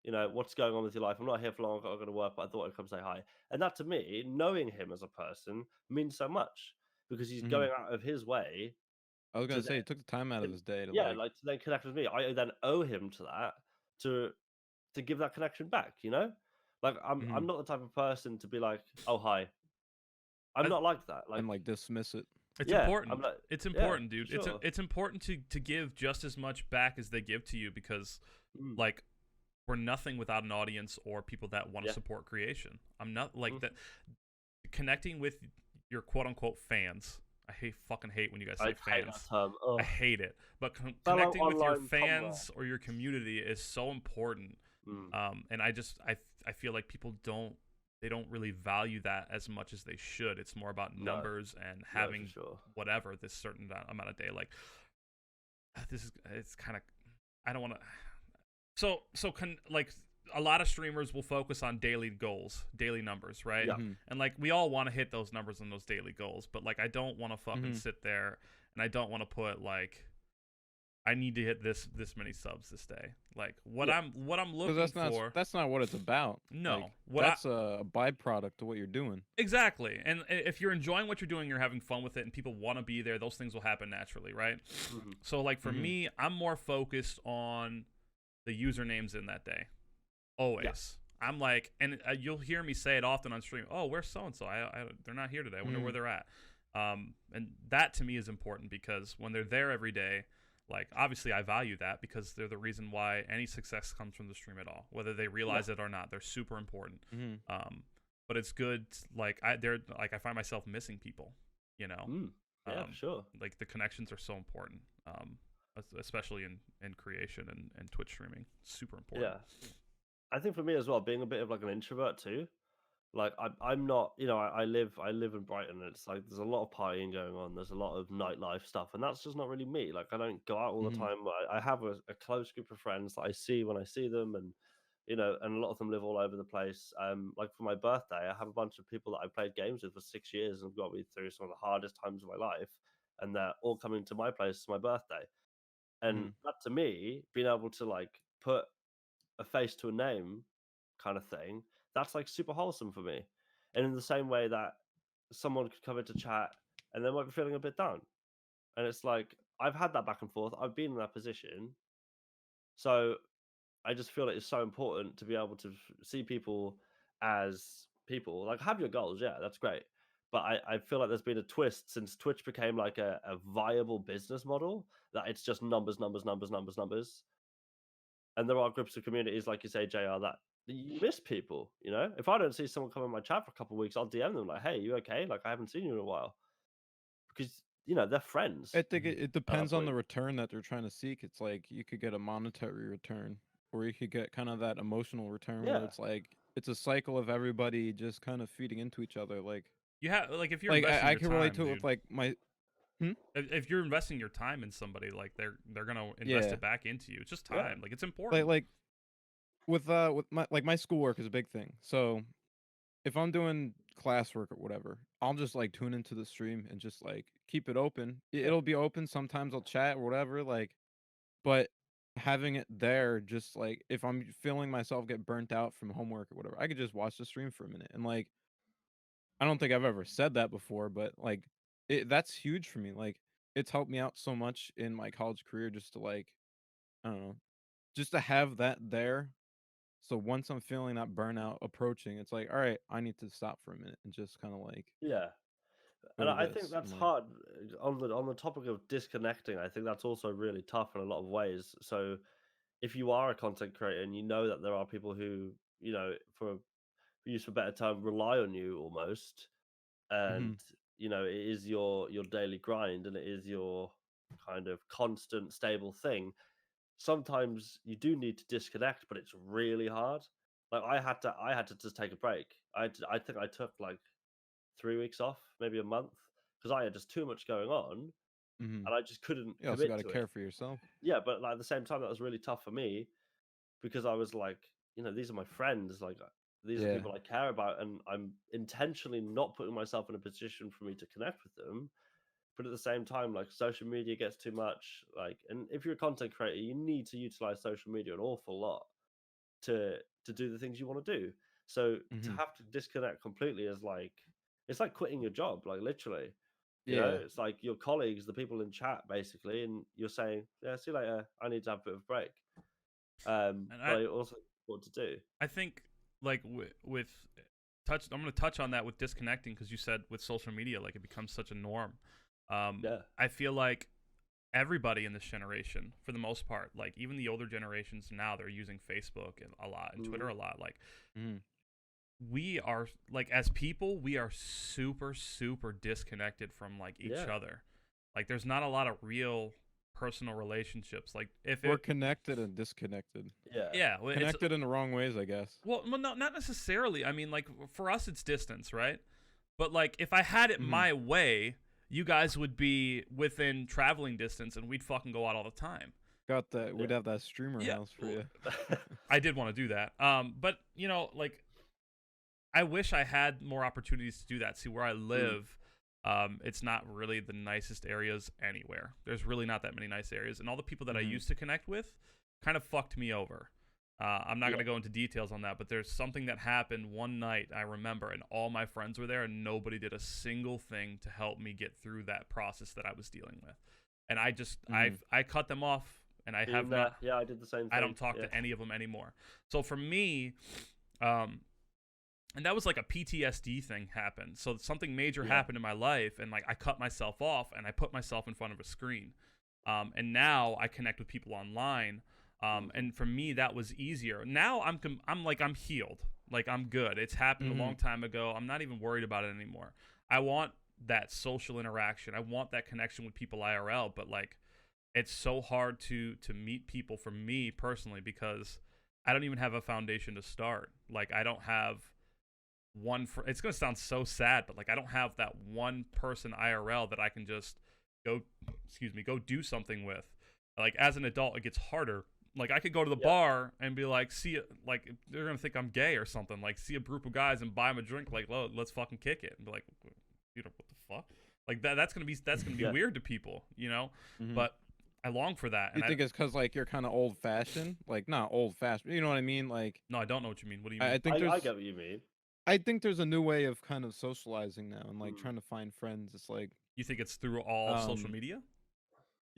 What's going on with your life? I'm not here for long. I've got to work, but I thought I'd come say hi. And that to me, knowing him as a person means so much because he's Mm-hmm. going out of his way I was to gonna say he took the time out of then, his day to yeah, like. like to then connect with me. I then owe him to that to give that connection back. Like Mhm. I'm not the type of person to be like, oh hi. I'm I- not like that. Like And like dismiss it. It's yeah, important. I'm like, It's yeah, important, dude. for sure. It's important to give just as much back as they give to you because Mm. like we're nothing without an audience or people that want to Yeah. support creation. I'm not like Mhm. that. Connecting with your quote unquote fans. I fucking hate when you guys say I hate that fans. term. I hate it. But Fellow connecting with your online fans or your community is so important. Mm. And I I feel like people don't really value that as much as they should. It's more about No. numbers and No, having for sure. whatever this certain amount of day. Like it's kind of, I don't want to. Like a lot of streamers will focus on daily goals, daily numbers, right? Yeah. And like we all want to hit those numbers and those daily goals, but like I don't want to fucking sit there and I don't want to put like I need to hit this many subs this day. Like what I'm looking for. That's not what it's about. No, like, that's a byproduct of what you're doing. Exactly. And if you're enjoying what you're doing, you're having fun with it, and people want to be there, those things will happen naturally, right? So like for me, I'm more focused on the usernames in that day. Always. Yeah. I'm like, and you'll hear me say it often on stream. Oh, where's so and so? They're not here today. I wonder where they're at. And that to me is important because when they're there every day, like obviously I value that because they're the reason why any success comes from the stream at all, whether they realize it or not. They're super important. But it's good. Like I find myself missing people. You know. Yeah, for sure. Like the connections are so important. Especially in creation and Twitch streaming, super important. Yeah. I think for me as well, being a bit of like an introvert too, like I'm not, you know, I live in Brighton, and it's like there's a lot of partying going on, there's a lot of nightlife stuff, and that's just not really me. Like I don't go out all the time. I have a close group of friends that I see when I see them, and you know, and a lot of them live all over the place. Like for my birthday, I have a bunch of people that I played games with for 6 years and have got me through some of the hardest times of my life, and they're all coming to my place for my birthday. And that to me, being able to like put a face to a name kind of thing, that's like super wholesome for me. And in the same way that someone could come into chat and they might be feeling a bit down. And it's like, I've had that back and forth. I've been in that position. So I just feel it's so important to be able to see people as people. Like, have your goals. Yeah, that's great. But I feel like there's been a twist since Twitch became like a viable business model, that it's just numbers. And there are groups of communities, like you say, JR, that you miss people. You know, if I don't see someone come in my chat for a couple of weeks, I'll DM them like, "Hey, you okay? Like, I haven't seen you in a while," because you know they're friends. I think it depends on the return that they're trying to seek. It's like you could get a monetary return, or you could get kind of that emotional return where it's like it's a cycle of everybody just kind of feeding into each other. Like you have, like if you're like investing I your can time, relate to it dude, with like my. If you're investing your time in somebody, like they're gonna invest it back into you. It's just time. Like it's important. Like with my schoolwork is a big thing. So if I'm doing classwork or whatever, I'll just like tune into the stream and just like keep it open. It'll be open. Sometimes I'll chat or whatever. Like, but having it there, just like if I'm feeling myself get burnt out from homework or whatever, I could just watch the stream for a minute. And like, I don't think I've ever said that before, but like, that's huge for me. Like, it's helped me out so much in my college career just to like, I don't know, just to have that there. So once I'm feeling that burnout approaching, it's like, all right, I need to stop for a minute and just kind of like, And I think that's hard on the topic of disconnecting. I think that's also really tough in a lot of ways. So if you are a content creator and you know that there are people who, you know, for use for better term, rely on you almost, and you know it is your daily grind and it is your kind of constant stable thing, sometimes you do need to disconnect, but it's really hard. Like I had to just take a break. I think I took like 3 weeks off, maybe a month, because I had just too much going on and I just couldn't you also commit got to to care it. for yourself. Yeah, but like at the same time that was really tough for me because I was like, you know, these are my friends, like these are people I care about, and I'm intentionally not putting myself in a position for me to connect with them. But at the same time, like social media gets too much. Like, and if you're a content creator, you need to utilize social media an awful lot to do the things you want to do. So to have to disconnect completely is like it's like quitting your job, like literally. You know, it's like your colleagues, the people in chat, basically, and you're saying, "Yeah, see you later. I need to have a bit of a break." But I also what to do. I think like with touch, I'm going to touch on that with disconnecting because you said with social media, like it becomes such a norm. I feel like everybody in this generation, for the most part, like even the older generations now, they're using Facebook and a lot and Twitter a lot. Like we are, like as people, we are super disconnected from like each other. Like there's not a lot of real personal relationships. Like if We're it, connected and disconnected. yeah, well, it's, Connected in the wrong ways, I guess. well, no, not necessarily. I mean, like for us, it's distance, right? But like if I had it my way, you guys would be within traveling distance, and we'd fucking go out all the time. Got that? We'd have that streamer house for you. I did want to do that. But you know, like I wish I had more opportunities to do that. See, where I live, it's not really the nicest areas anywhere. There's really not that many nice areas, and all the people that I used to connect with kind of fucked me over. I'm not going to go into details on that, but there's something that happened one night I remember, and all my friends were there, and nobody did a single thing to help me get through that process that I was dealing with. And I just, I cut them off, and I have not. Yeah, I did the same thing. I don't talk to any of them anymore. So for me, and that was like a PTSD thing happened. So something major happened in my life, and like I cut myself off, and I put myself in front of a screen. And now I connect with people online. And for me, that was easier. Now I'm healed. Like I'm good. It's happened a long time ago. I'm not even worried about it anymore. I want that social interaction. I want that connection with people IRL, but like it's so hard to meet people for me personally because I don't even have a foundation to start. Like I don't have it's going to sound so sad, but like I don't have that one person IRL that I can just go do something with. Like as an adult, it gets harder. Like I could go to the bar and be like, like they're gonna think I'm gay or something. Like see a group of guys and buy them a drink. Like, let's fucking kick it. And be like, you know, what the fuck? Like that's gonna be weird to people, you know. But I long for that. You think it's because like you're kind of old fashioned? Like not old fashioned. You know what I mean? Like no, I don't know what you mean. What do you mean? I get what you mean. I think there's a new way of kind of socializing now and like trying to find friends. It's like you think it's through all social media?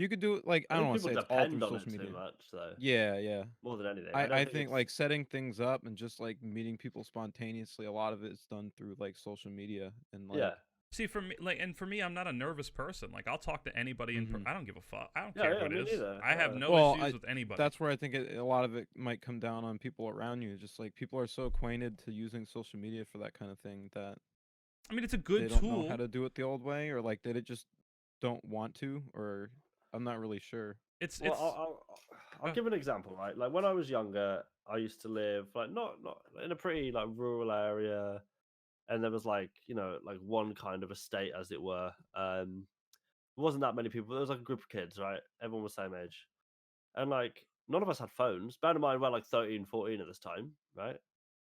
You could do it like I don't want to say it's all through social media. Too much, so. Yeah. More than anything. I think like setting things up and just like meeting people spontaneously. A lot of it is done through like social media and like. Yeah. See, for me, I'm not a nervous person. Like I'll talk to anybody I don't give a fuck. I don't care who it is. Neither. I have no issues with anybody. That's where I think a lot of it might come down on people around you. Just like people are so acquainted to using social media for that kind of thing that. I mean, it's a good tool. They tool. don't know how to do it the old way, or like they just don't want to, or. I'm not really sure. I'll give an example, right? Like when I was younger, I used to live like not in a pretty like rural area, and there was like like one kind of estate, as it were. There wasn't that many people. There was like a group of kids, right? Everyone was the same age, and like none of us had phones. Bear in mind, we're like 13, 14 at this time, right?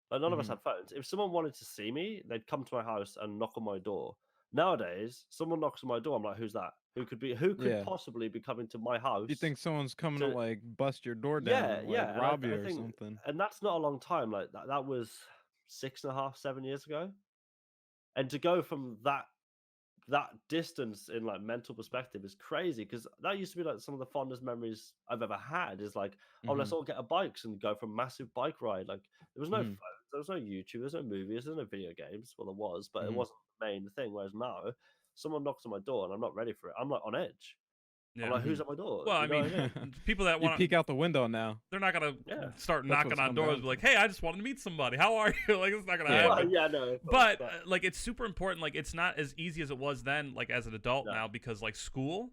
Like none of us had phones. If someone wanted to see me, they'd come to my house and knock on my door. Nowadays, someone knocks on my door. I'm like, "Who's that? Who could possibly be coming to my house?" You think someone's coming to like bust your door down, and rob you or something? And that's not a long time. Like that was 6.5, 7 years ago. And to go from that distance in like mental perspective is crazy, because that used to be like some of the fondest memories I've ever had. Is like, oh, let's all get our bikes and go for a massive bike ride. Like there was no phones, there was no YouTube, there was no movies, there was no video games. Well, there was, but it wasn't the main thing. Whereas now, someone knocks on my door and I'm not ready for it. I'm like on edge. Yeah. I'm like, who's at my door? Well, I mean, people that want to peek out the window now. They're not gonna start knocking on doors and be like, "Hey, I just wanted to meet somebody. How are you?" Like, it's not gonna happen. Well, no. But like, it's super important. Like, it's not as easy as it was then. Like, as an adult now, because like school.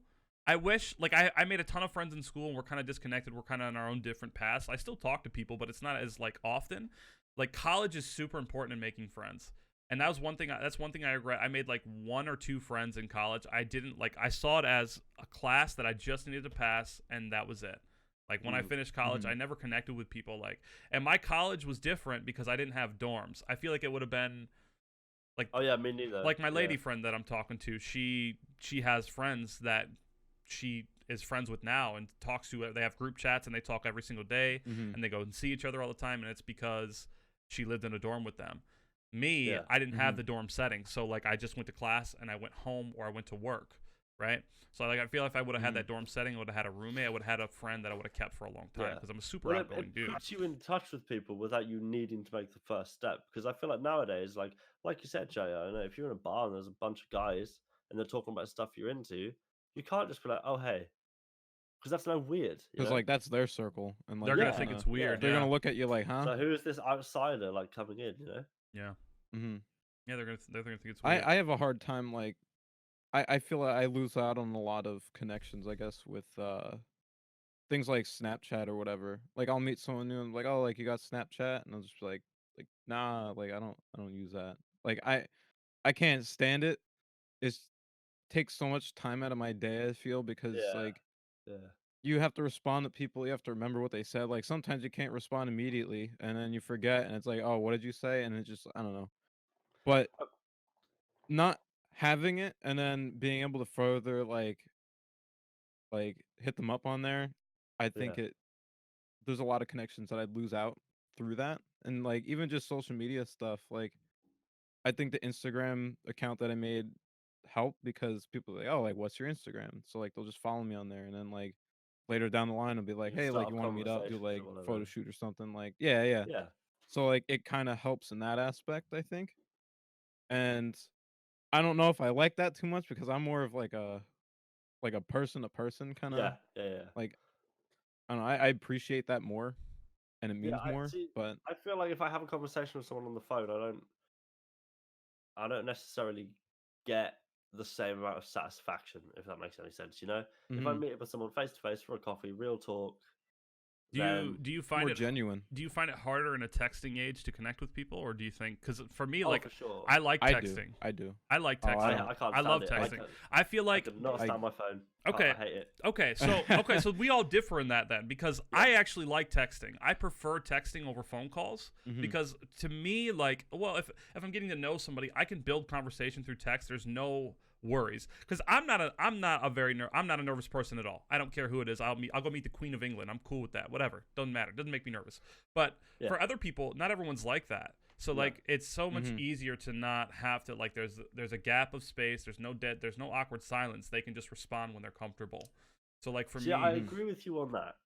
I wish, like, I made a ton of friends in school, and we're kind of disconnected. We're kind of on our own different paths. I still talk to people, but it's not as like often. Like, college is super important in making friends. And that was one thing. That's one thing I regret. I made like 1 or 2 friends in college. I didn't like. I saw it as a class that I just needed to pass, and that was it. Like when I finished college, I never connected with people. Like, and my college was different because I didn't have dorms. I feel like it would have been like. Oh yeah, me neither. Like my lady friend that I'm talking to, she has friends that she is friends with now and talks to. They have group chats and they talk every single day, and they go and see each other all the time. And it's because she lived in a dorm with them. Me, I didn't have the dorm setting, so like I just went to class and I went home or I went to work, right? So like I feel if I would have had that dorm setting, I would have had a roommate, I would have had a friend that I would have kept for a long time because I'm a super outgoing dude. It puts you in touch with people without you needing to make the first step, because I feel like nowadays, like you said, Jay, I know if you're in a bar and there's a bunch of guys and they're talking about stuff you're into, you can't just be like, oh hey, because that's no weird. Because like that's their circle, and like, they're gonna think it's weird. They're gonna look at you like, huh? So who is this outsider like coming in? You know? Yeah. Yeah, they're gonna think it's weird. I have a hard time like I feel I lose out on a lot of connections, I guess, with things like Snapchat or whatever. Like I'll meet someone new and like, oh, like you got Snapchat, and I'll just be like nah, like I don't use that. Like I can't stand it. It takes so much time out of my day. I feel because Yeah, like yeah. you have to respond to people. You have to remember what they said. Like sometimes you can't respond immediately, and then you forget, and it's like, oh, what did you say? And it just I don't know. But Uh, not having it and then being able to further like hit them up on there, I Yeah, think it there's a lot of connections that I'd lose out through that. And like even just social media stuff, like I think the Instagram account that I made helped because people are like, oh, like what's your Instagram? So like they'll just follow me on there and then like later down the line I'll be like, you hey, like start you up want to meet up, do conversations like or whatever. photo shoot or something, like yeah, yeah. Yeah, So like it kind of helps in that aspect, I think. And I don't know if I like that too much because I'm more of like a person to person kind of yeah, yeah, yeah. like I don't know, I appreciate that more and it Yeah, means I more, see. but I feel like if I have a conversation with someone on the phone, I don't necessarily get the same amount of satisfaction, if that makes any sense. You know, if I mhm, meet up with someone face to face for a coffee, real talk, Do you then do you it's more find it genuine. do you find it harder in a texting age to connect with people, or do you think? Because for me, oh, like for sure. I like I do. texting. I do. I like Oh, I texting. don't. I can't I stand love it. I texting. I feel I like could not I stand my phone. okay, I hate it. okay, so we all differ in that then because Yeah, I actually like texting. I prefer texting over phone calls mhm. because to me, like, well, if I'm getting to know somebody, I can build conversation through text. There's no worries because I'm not a nervous person at all. I don't care who it is. I'll go meet the Queen of England. I'm cool with that. Whatever, doesn't matter. Doesn't make me nervous. But yeah, for other people, not everyone's like that. So no. like it's so much Mhm. easier to not have to like there's a gap of space, there's no awkward silence. They can just respond when they're comfortable. So like for See, I me, Mhm. agree with you on that.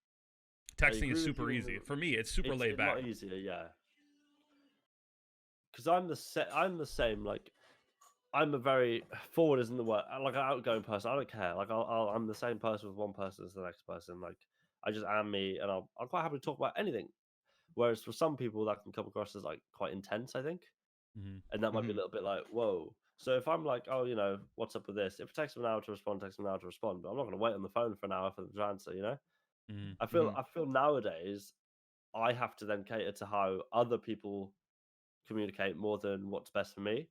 I texting is agree with super you on easy. For me, it's super it's laid a lot back. easier. Yeah, because I'm the same. Like I'm a very forward isn't the word. Like an outgoing person. I don't care. Like I'm the same person with one person as the next person. Like I just am me, and I'm quite happy to talk about anything. Whereas for some people, that can come across as like quite intense. I think, Hmm. and that might be a Mhm. little bit like whoa. So if I'm like, oh, what's up with this? If it takes them an hour to respond, it takes them an hour to respond. But I'm not going to wait on the phone for an hour for them to answer. Hmm. Mhm. I feel nowadays I have to then cater to how other people communicate more than what's best for me.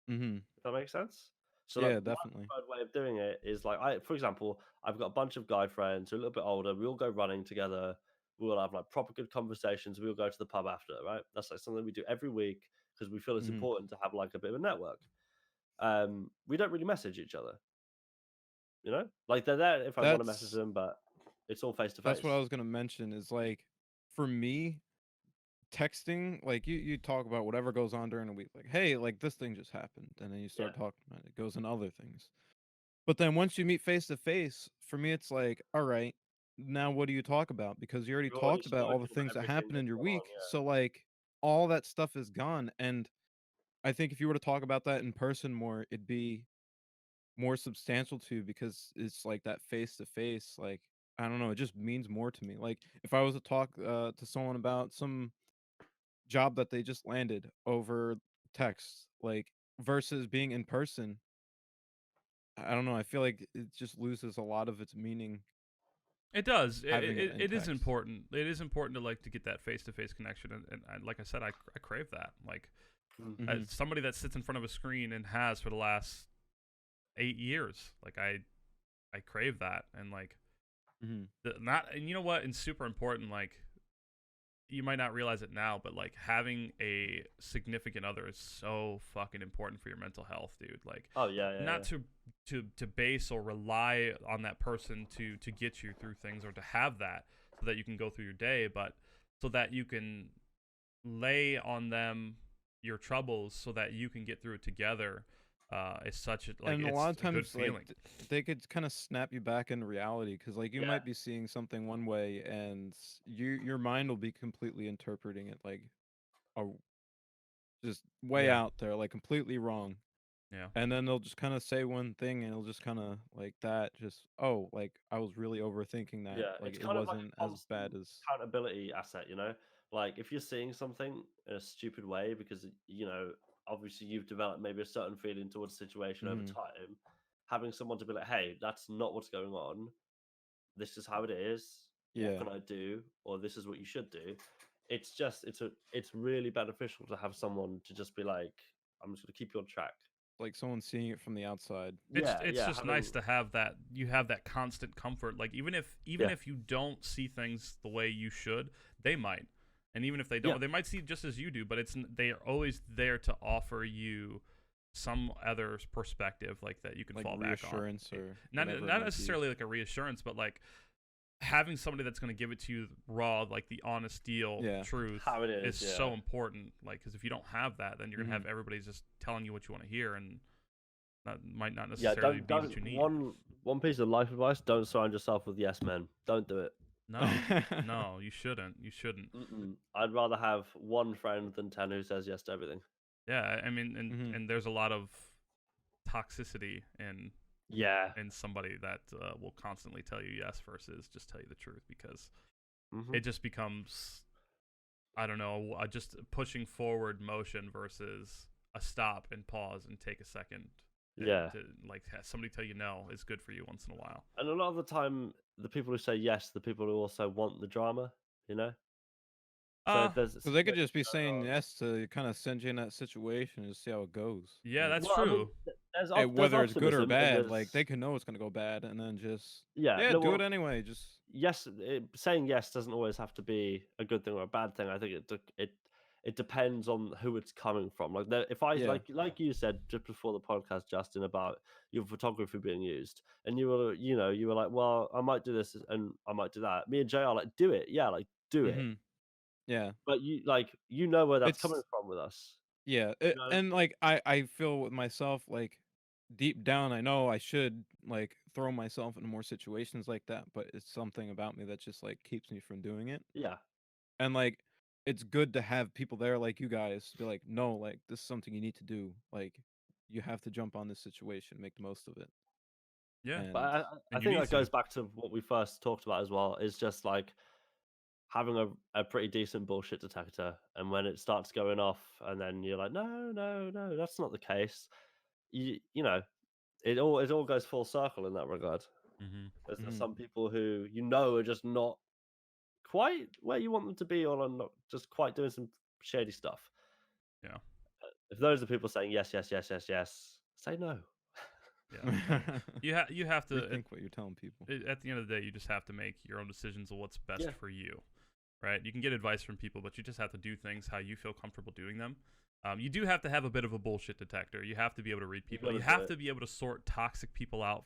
Mhm. If that makes sense. So like Yeah, my definitely. preferred way of doing it is like for example, I've got a bunch of guy friends who are a little bit older. We all go running together. We'll have like proper good conversations. We'll go to the pub after, right? That's like something we do every week because we feel it's Mhm. important to have like a bit of a network. We don't really message each other, like they're there if I want to message That's them, but it's all face to that's what face. I was gonna mention is like for me, texting, like you talk about whatever goes on during the week, like, hey, like this thing just happened, and then you Yeah, start talking about it. It goes in other things. But then once you meet face to face, for me it's like, all right, now what do you talk about? Because you already we've already talked about all the spoken about things that everything happened in that's your gone on. week. So like all that stuff is gone. And I think if you were to talk about that in person more, it'd be more substantial too because it's like that face to face, like I don't know, it just means more to me. Like if I was to talk to someone about some job that they just landed over text, like versus being in person, I don't know, I feel like it just loses a lot of its meaning It does. having it in It is text. important. It is important to like to get that face to face connection, and like I said, I crave that. Like Mm. Mhm. somebody that sits in front of a screen and has for the last 8 years. Like I crave that, and like Mhm. not and you know what? And super important. Like you might not realize it now, but like having a significant other is so fucking important for your mental health, dude. Like Oh yeah, yeah, not yeah. to base or rely on that person to get you through things or to have that so that you can go through your day, but so that you can lay on them your troubles so that you can get through it together. Is such a like And a it's lot of a good times, like, feeling. they could kind of snap you back into reality because, like, you Yeah, might be seeing something one way, and your mind will be completely interpreting it like a just way Yeah, out there, like completely wrong. yeah. And then they'll just kind of say one thing, and it'll just kind of like that. Just oh, like I was really overthinking that. yeah. Like It's it kind of like wasn't a as constant bad as. accountability asset. Like if you're seeing something in a stupid way because obviously you've developed maybe a certain feeling towards the situation over Hmm. time. having someone to be like, hey, that's not what's going on. This is how it is. What Yeah. can I do? Or this is what you should do. It's really beneficial to have someone to just be like, I'm just gonna keep you on track. Like someone seeing it from the outside. It's just having, nice to have that. You have that constant comfort. Like even if you don't see things the way you should, they might. And even if they don't, they might see just as you do. But they are always there to offer you some other perspective, like that you can like fall back on. Reassurance or not necessarily like a reassurance, but like having somebody that's going to give it to you raw, like the honest deal, truth, how it is so important. Like, because if you don't have that, then you're going to have everybody just telling you what you want to hear, and that might not necessarily be what you need. One piece of life advice: don't surround yourself with yes men. Don't do it. No, you shouldn't. You shouldn't. I'd rather have one friend than 10 who says yes to everything. Yeah, I mean, and there's a lot of toxicity in somebody that will constantly tell you yes versus just tell you the truth, because it just becomes, I don't know, just pushing forward motion versus a stop and pause and take a second. To like have somebody tell you no is good for you once in a while. And a lot of the time, the people who say yes, the people who also want the drama, you know. So so they could just be saying yes to kind of send you in that situation and see how it goes. Yeah, that's true. I mean, whether it's good or bad, like they can know it's gonna go bad, and then just do it anyway. Just saying yes doesn't always have to be a good thing or a bad thing. I think it depends on who it's coming from. Like if I like you said just before the podcast, Justin, about your photography being used, and you were like, well, I might do this and I might do that. Me and Jay are like, do it, do it. Yeah, but you know where that's coming from with us. Yeah, and like I feel with myself, like deep down, I know I should like throw myself into more situations like that, but it's something about me that just like keeps me from doing it. Yeah, and like it's good to have people there like you guys to be like, no, like this is something you need to do. Like you have to jump on this situation, make the most of it. Yeah, but I think that goes back to what we first talked about as well. Is just like having a pretty decent bullshit detector, and when it starts going off and then you're like, no, that's not the case, you know, it all goes full circle in that regard. There's some people who are just not quite where you want them to be, or are not just quite doing some shady stuff. If those are people saying yes, say no. You have to think what you're telling people. At the end of the day, you just have to make your own decisions of what's best for you. Right? You can get advice from people, but you just have to do things how you feel comfortable doing them. You do have to have a bit of a bullshit detector. You have to be able to read people. You have to be able to sort toxic people out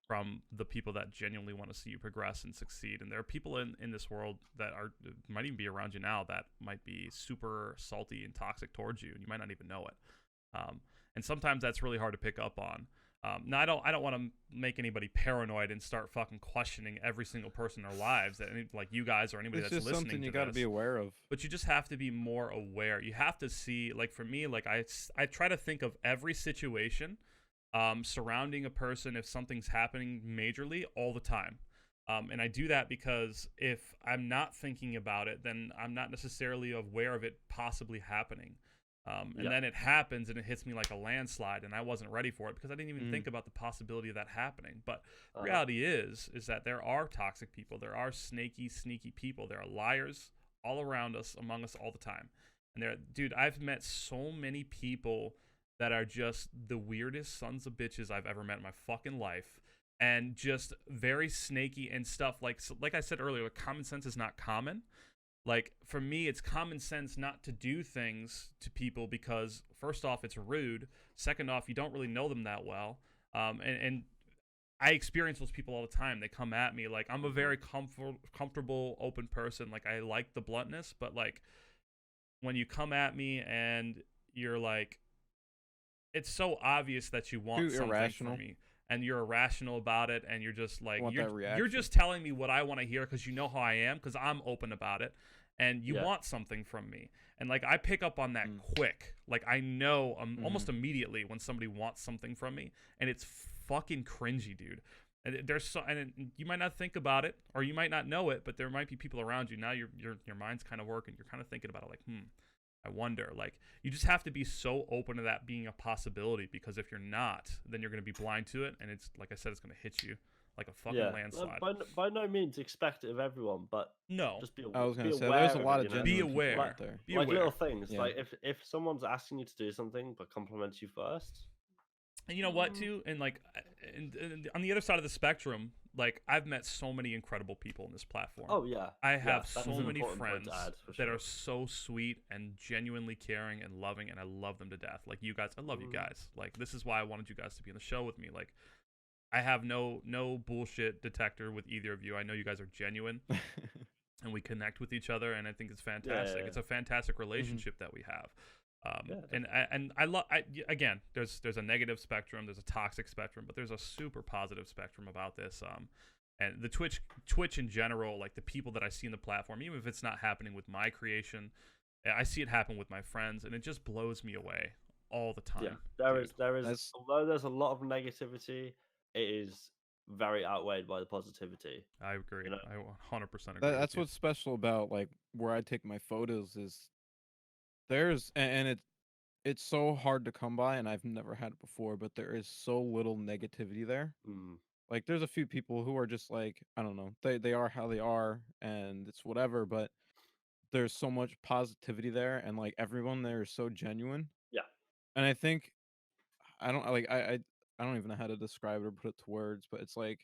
from the people that genuinely want to see you progress and succeed. And there are people in this world that might even be around you now that might be super salty and toxic towards you, and you might not even know it. And sometimes that's really hard to pick up on. Now, I don't want to make anybody paranoid and start fucking questioning every single person in their lives, that like you guys or anybody that's listening to this. It's just something you got to be aware of. But you just have to be more aware. You have to see, like for me, like I try to think of every situation surrounding a person if something's happening majorly all the time. And I do that because if I'm not thinking about it, then I'm not necessarily aware of it possibly happening. And then it happens and it hits me like a landslide, and I wasn't ready for it because I didn't even think about the possibility of that happening. But reality is that there are toxic people, there are sneaky people, there are liars all around us, among us all the time. And dude, I've met so many people that are just the weirdest sons of bitches I've ever met in my fucking life, and just very snaky and stuff. Like I said earlier, common sense is not common. Like, for me, it's common sense not to do things to people because, first off, it's rude. Second off, you don't really know them that well. And I experience those people all the time. They come at me. Like, I'm a very comfortable, open person. Like, I like the bluntness. But, like, when you come at me and you're like, it's so obvious that you want something from me. And you're irrational about it, and you're just like, you're just telling me what I want to hear because you know how I am, because I'm open about it, and you want something from me. And like, I pick up on that quick. Like, I know almost immediately when somebody wants something from me, and it's fucking cringy, dude. And and you might not think about it, or you might not know it, but there might be people around you. Now your mind's kind of working. You're kind of thinking about it, like, I wonder. Like, you just have to be so open to that being a possibility, because if you're not, then you're going to be blind to it, and it's like I said, it's going to hit you like a fucking landslide. By no means expect it of everyone, but No, just be I was be gonna say aware there's a of lot it, of you know? be genuine people aware. out there. Be Like aware. little things, Yeah. like if someone's asking you to do something but compliments you first, And you know what, too? And like, and on the other side of the spectrum, like, I've met so many incredible people in this platform. oh yeah, I yeah, have that's so an many important point friends to add, for that sure. are so sweet and genuinely caring and loving, and I love them to death. Like, you guys, I love you guys. Like, this is why I wanted you guys to be on the show with me. Like, I have no bullshit detector with either of you. I know you guys are genuine, and we connect with each other, and I think it's fantastic. yeah. It's a fantastic relationship that we have. Yeah, And I love, again, there's a negative spectrum, there's a toxic spectrum, but there's a super positive spectrum about this. And the Twitch in general, like the people that I see in the platform, even if it's not happening with my creation, I see it happen with my friends, and it just blows me away all the time. there dude. is That's- although there's a lot of negativity, it is very outweighed by the positivity. I agree. You know? I 100% agree. That's with you. what's special about like where I take my photos is and it's so hard to come by, and I've never had it before, but there is so little negativity there. Mm, Like there's a few people who are just like, I don't know, they are how they are and it's whatever, but there's so much positivity there, and like everyone there is so genuine. yeah, And I think I don't like I don't even know how to describe it or put it to words, but it's like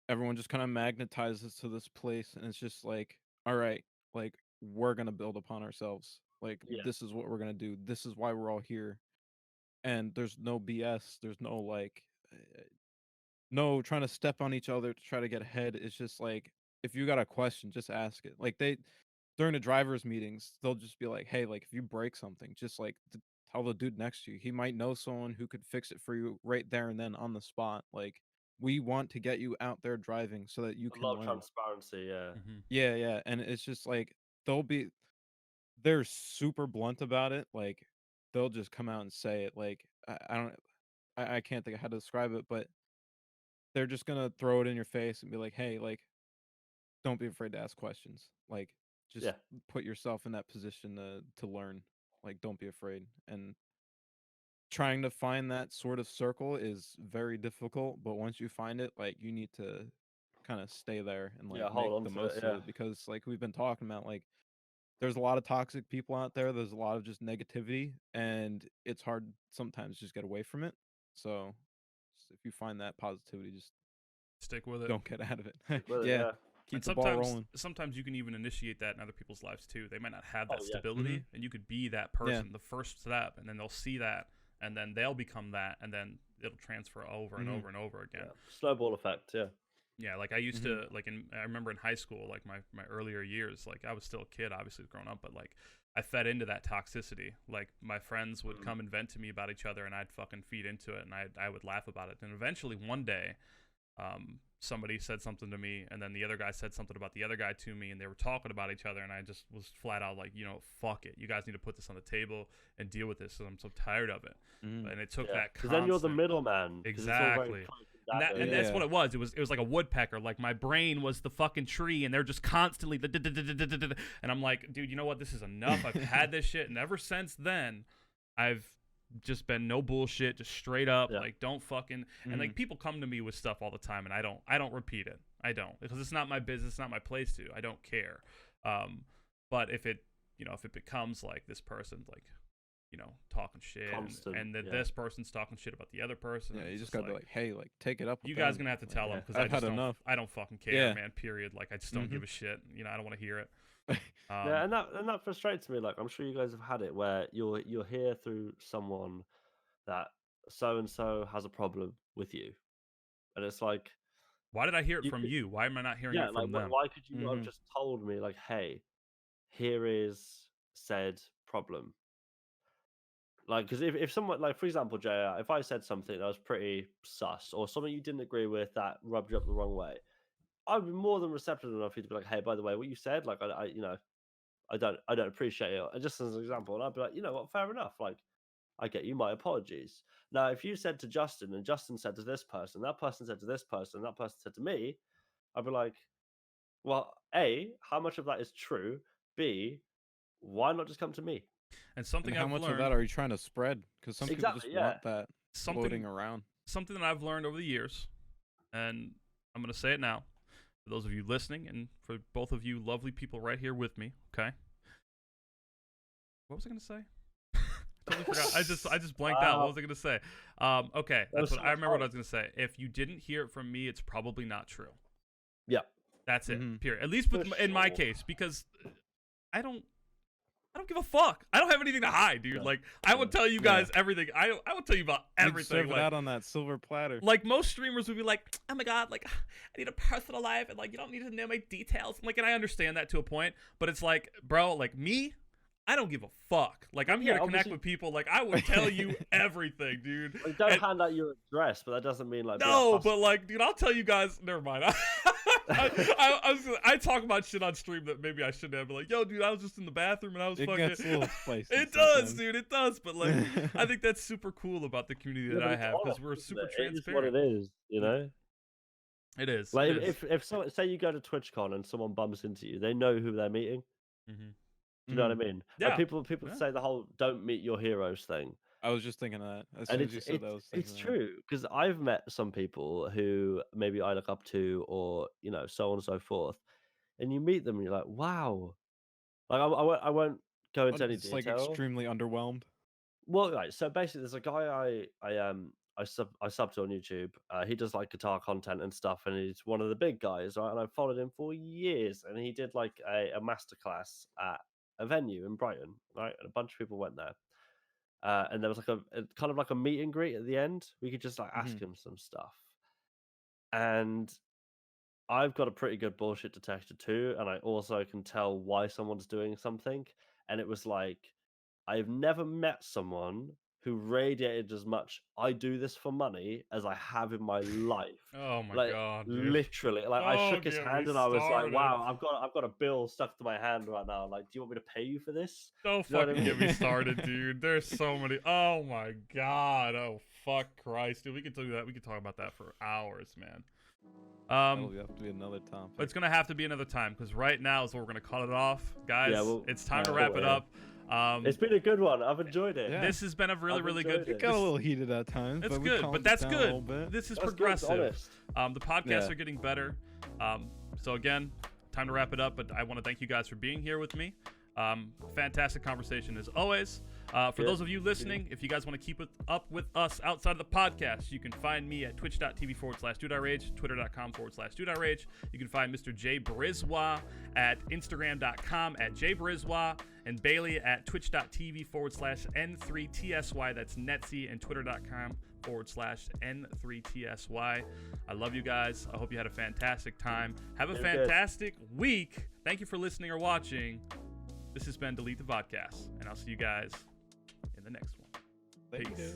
everyone just kind of magnetizes to this place, and it's just like, all right, like we're gonna build upon ourselves. Like yeah. this is what we're gonna do. This is why we're all here. And there's no BS. There's no like no trying to step on each other to try to get ahead. It's just like if you got a question, just ask it. Like they during the drivers meetings, they'll just be like, "Hey, like if you break something, just like tell the dude next to you. He might know someone who could fix it for you right there and then on the spot. Like we want to get you out there driving so that you A can lot of learn." transparency, yeah. Yeah, yeah, and it's just like they'll be they're super blunt about it. Like they'll just come out and say it. Like I don't I can't think of how to describe it, but they're just gonna throw it in your face and be like, "Hey, like, don't be afraid to ask questions. Like, just Yeah. put yourself in that position to learn. Like, don't be afraid." And trying to find that sort of circle is very difficult, but once you find it, like, you need to kind of stay there and Yeah, like make hold on the to most it, of yeah. it because, like we've been talking about, like, there's a lot of toxic people out there. There's a lot of just negativity, and it's hard sometimes just get away from it. So, if you find that positivity, just Stick with it. don't get out of it. With it, Yeah, yeah. keep And the ball rolling. sometimes you can even initiate that in other people's lives too. They might not have Oh, that yeah. stability, and you could be that person, the first step, and then they'll see that, and then they'll become that, and then it'll transfer over and over and over again. Yeah. Snowball effect, yeah. Yeah, like I used to like I remember in high school, like my earlier years, like I was still a kid, obviously grown up, but like I fed into that toxicity. Like my friends would come and vent to me about each other, and I'd fucking feed into it, and I would laugh about it. And eventually one day, somebody said something to me, and then the other guy said something about the other guy to me, and they were talking about each other, and I just was flat out like, you know, fuck it, you guys need to put this on the table and deal with this, because I'm so tired of it. And it took that because then you're the constant- middleman. 'cause it's all very Exactly. close And that's what it was. It was like a woodpecker. Like my brain was the fucking tree, and they're just constantly and I'm like, dude, you know what? This is enough. I've had this shit, and ever since then, I've just been no bullshit, just straight up. Like don't fucking and like people come to me with stuff all the time, and I don't repeat it. I don't, because it's not my business, it's not my place to. I don't care. But if it becomes like this person's like, you know, talking shit, Constant, and then this person's talking shit about the other person. Yeah, you it's just gotta be like, hey, like take it up. You with guys them. gonna have to tell them, because I've had enough. I don't fucking care, man. Period. Like I just don't give a shit. You know, I don't want to hear it. Yeah, and that frustrates me. Like I'm sure you guys have had it where you'll hear through someone that so and so has a problem with you, and it's like, why did I hear it from you? Why am I not hearing it from them? why could you not have just told me, like, hey, here is said problem? Like, because if someone, like, for example, JR, if I said something that was pretty sus or something you didn't agree with that rubbed you up the wrong way, I'd be more than receptive enough for you to be like, hey, by the way, what you said, like, I you know, I don't appreciate it. And just as an example, and I'd be like, you know what, fair enough. Like, I get you, my apologies. Now, if you said to Justin and Justin said to this person, that person said to this person, that person said to me, I'd be like, well, A, how much of that is true? B, why not just come to me? And something And how I've much learned, of that are you trying to spread? Because some people Exactly, just yeah. want that floating around. something that I've learned over the years, and I'm gonna say it now, for those of you listening, and for both of you lovely people right here with me. Okay. What was I gonna say? Totally forgot. I just blanked out. What was I gonna say? Okay, that's what I remember. What I was gonna say. If you didn't hear it from me, it's probably not true. Yeah. That's it. Mhm. Period. At least in my case, because I don't give a fuck. I don't have anything to hide, dude. Yeah. Like I would tell you guys everything. I would tell you about You'd everything. serve it Like, out on that silver platter. like most streamers would be like, oh my god, like I need a personal life, and like you don't need to know my details. Like, and I understand that to a point, but it's like, bro, like me, I don't give a fuck. Like I'm here to connect with people. Like I would tell you everything, dude. Like, don't hand out your address, but that doesn't mean like no, but like, dude, I'll tell you guys. Never mind. I talk about shit on stream that maybe I shouldn't have. But like, yo, dude, I was just in the bathroom and I was It fucking. gets a little spicy. It does, dude. It does. But like, I think that's super cool about the community that I have because we're super transparent. It's what it is, you know. It is. Like it is. if so, say you go to TwitchCon and someone bumps into you, they know who they're meeting. Mm-hmm. Do you know what I mean? Yeah. Like people say the whole "don't meet your heroes" thing. I was just thinking that. As And soon as you said that, I was thinking it's that. true because I've met some people who maybe I look up to, or so on and so forth. And you meet them, and you're like, wow. Like I won't go into any It's detail. like extremely underwhelmed. Well, right. So basically, there's a guy I sub to on YouTube. He does like guitar content and stuff, and he's one of the big guys, right? And I've followed him for years, and he did like a masterclass at a venue in Brighton, right? And a bunch of people went there. And there was like a kind of like a meet and greet at the end. We could just like ask him some stuff. And I've got a pretty good bullshit detector too, and I also can tell why someone's doing something. And it was like, I've never met someone who radiated as much "I do this for money" as I have in my life. Oh my Like god, dude. literally, like I shook his Don't get hand me and I was started. like, "Wow, I've got a bill stuck to my hand right now. Like, do you want me to pay you for this?" Don't You know what I fucking get me mean? started, dude. There's so many. Oh my god. Oh fuck Christ, dude. We could do that. We could talk about that for hours, man. That'll have to be another topic. But it's gonna have to be another time because right now is where we're gonna cut it off, guys. Yeah, well, it's time to alright, wrap it yeah. up. It's been a good one. I've enjoyed it. Yeah. This has been a really, I've really enjoyed good. it. Got a little heated at times. It's but we good, calmed but it that's down a little good. bit. This is That's good, progressive. honest. The podcasts Yeah. are getting better. So again, time to wrap it up. But I want to thank you guys for being here with me. Fantastic conversation as always. For those of you listening, if you guys want to keep up with us outside of the podcast, you can find me at twitch.tv/DudeiRage, twitter.com/DudeiRage. You can find Mr. Jay Briswa at instagram.com at JBriswa, and Bailey at twitch.tv/N3TSY. That's Netsy, and twitter.com/N3TSY. I love you guys. I hope you had a fantastic time. Have a fantastic week. Thank you for listening or watching. This has been Delete the VODcast, and I'll see you guys in the next one. Thank you. Peace.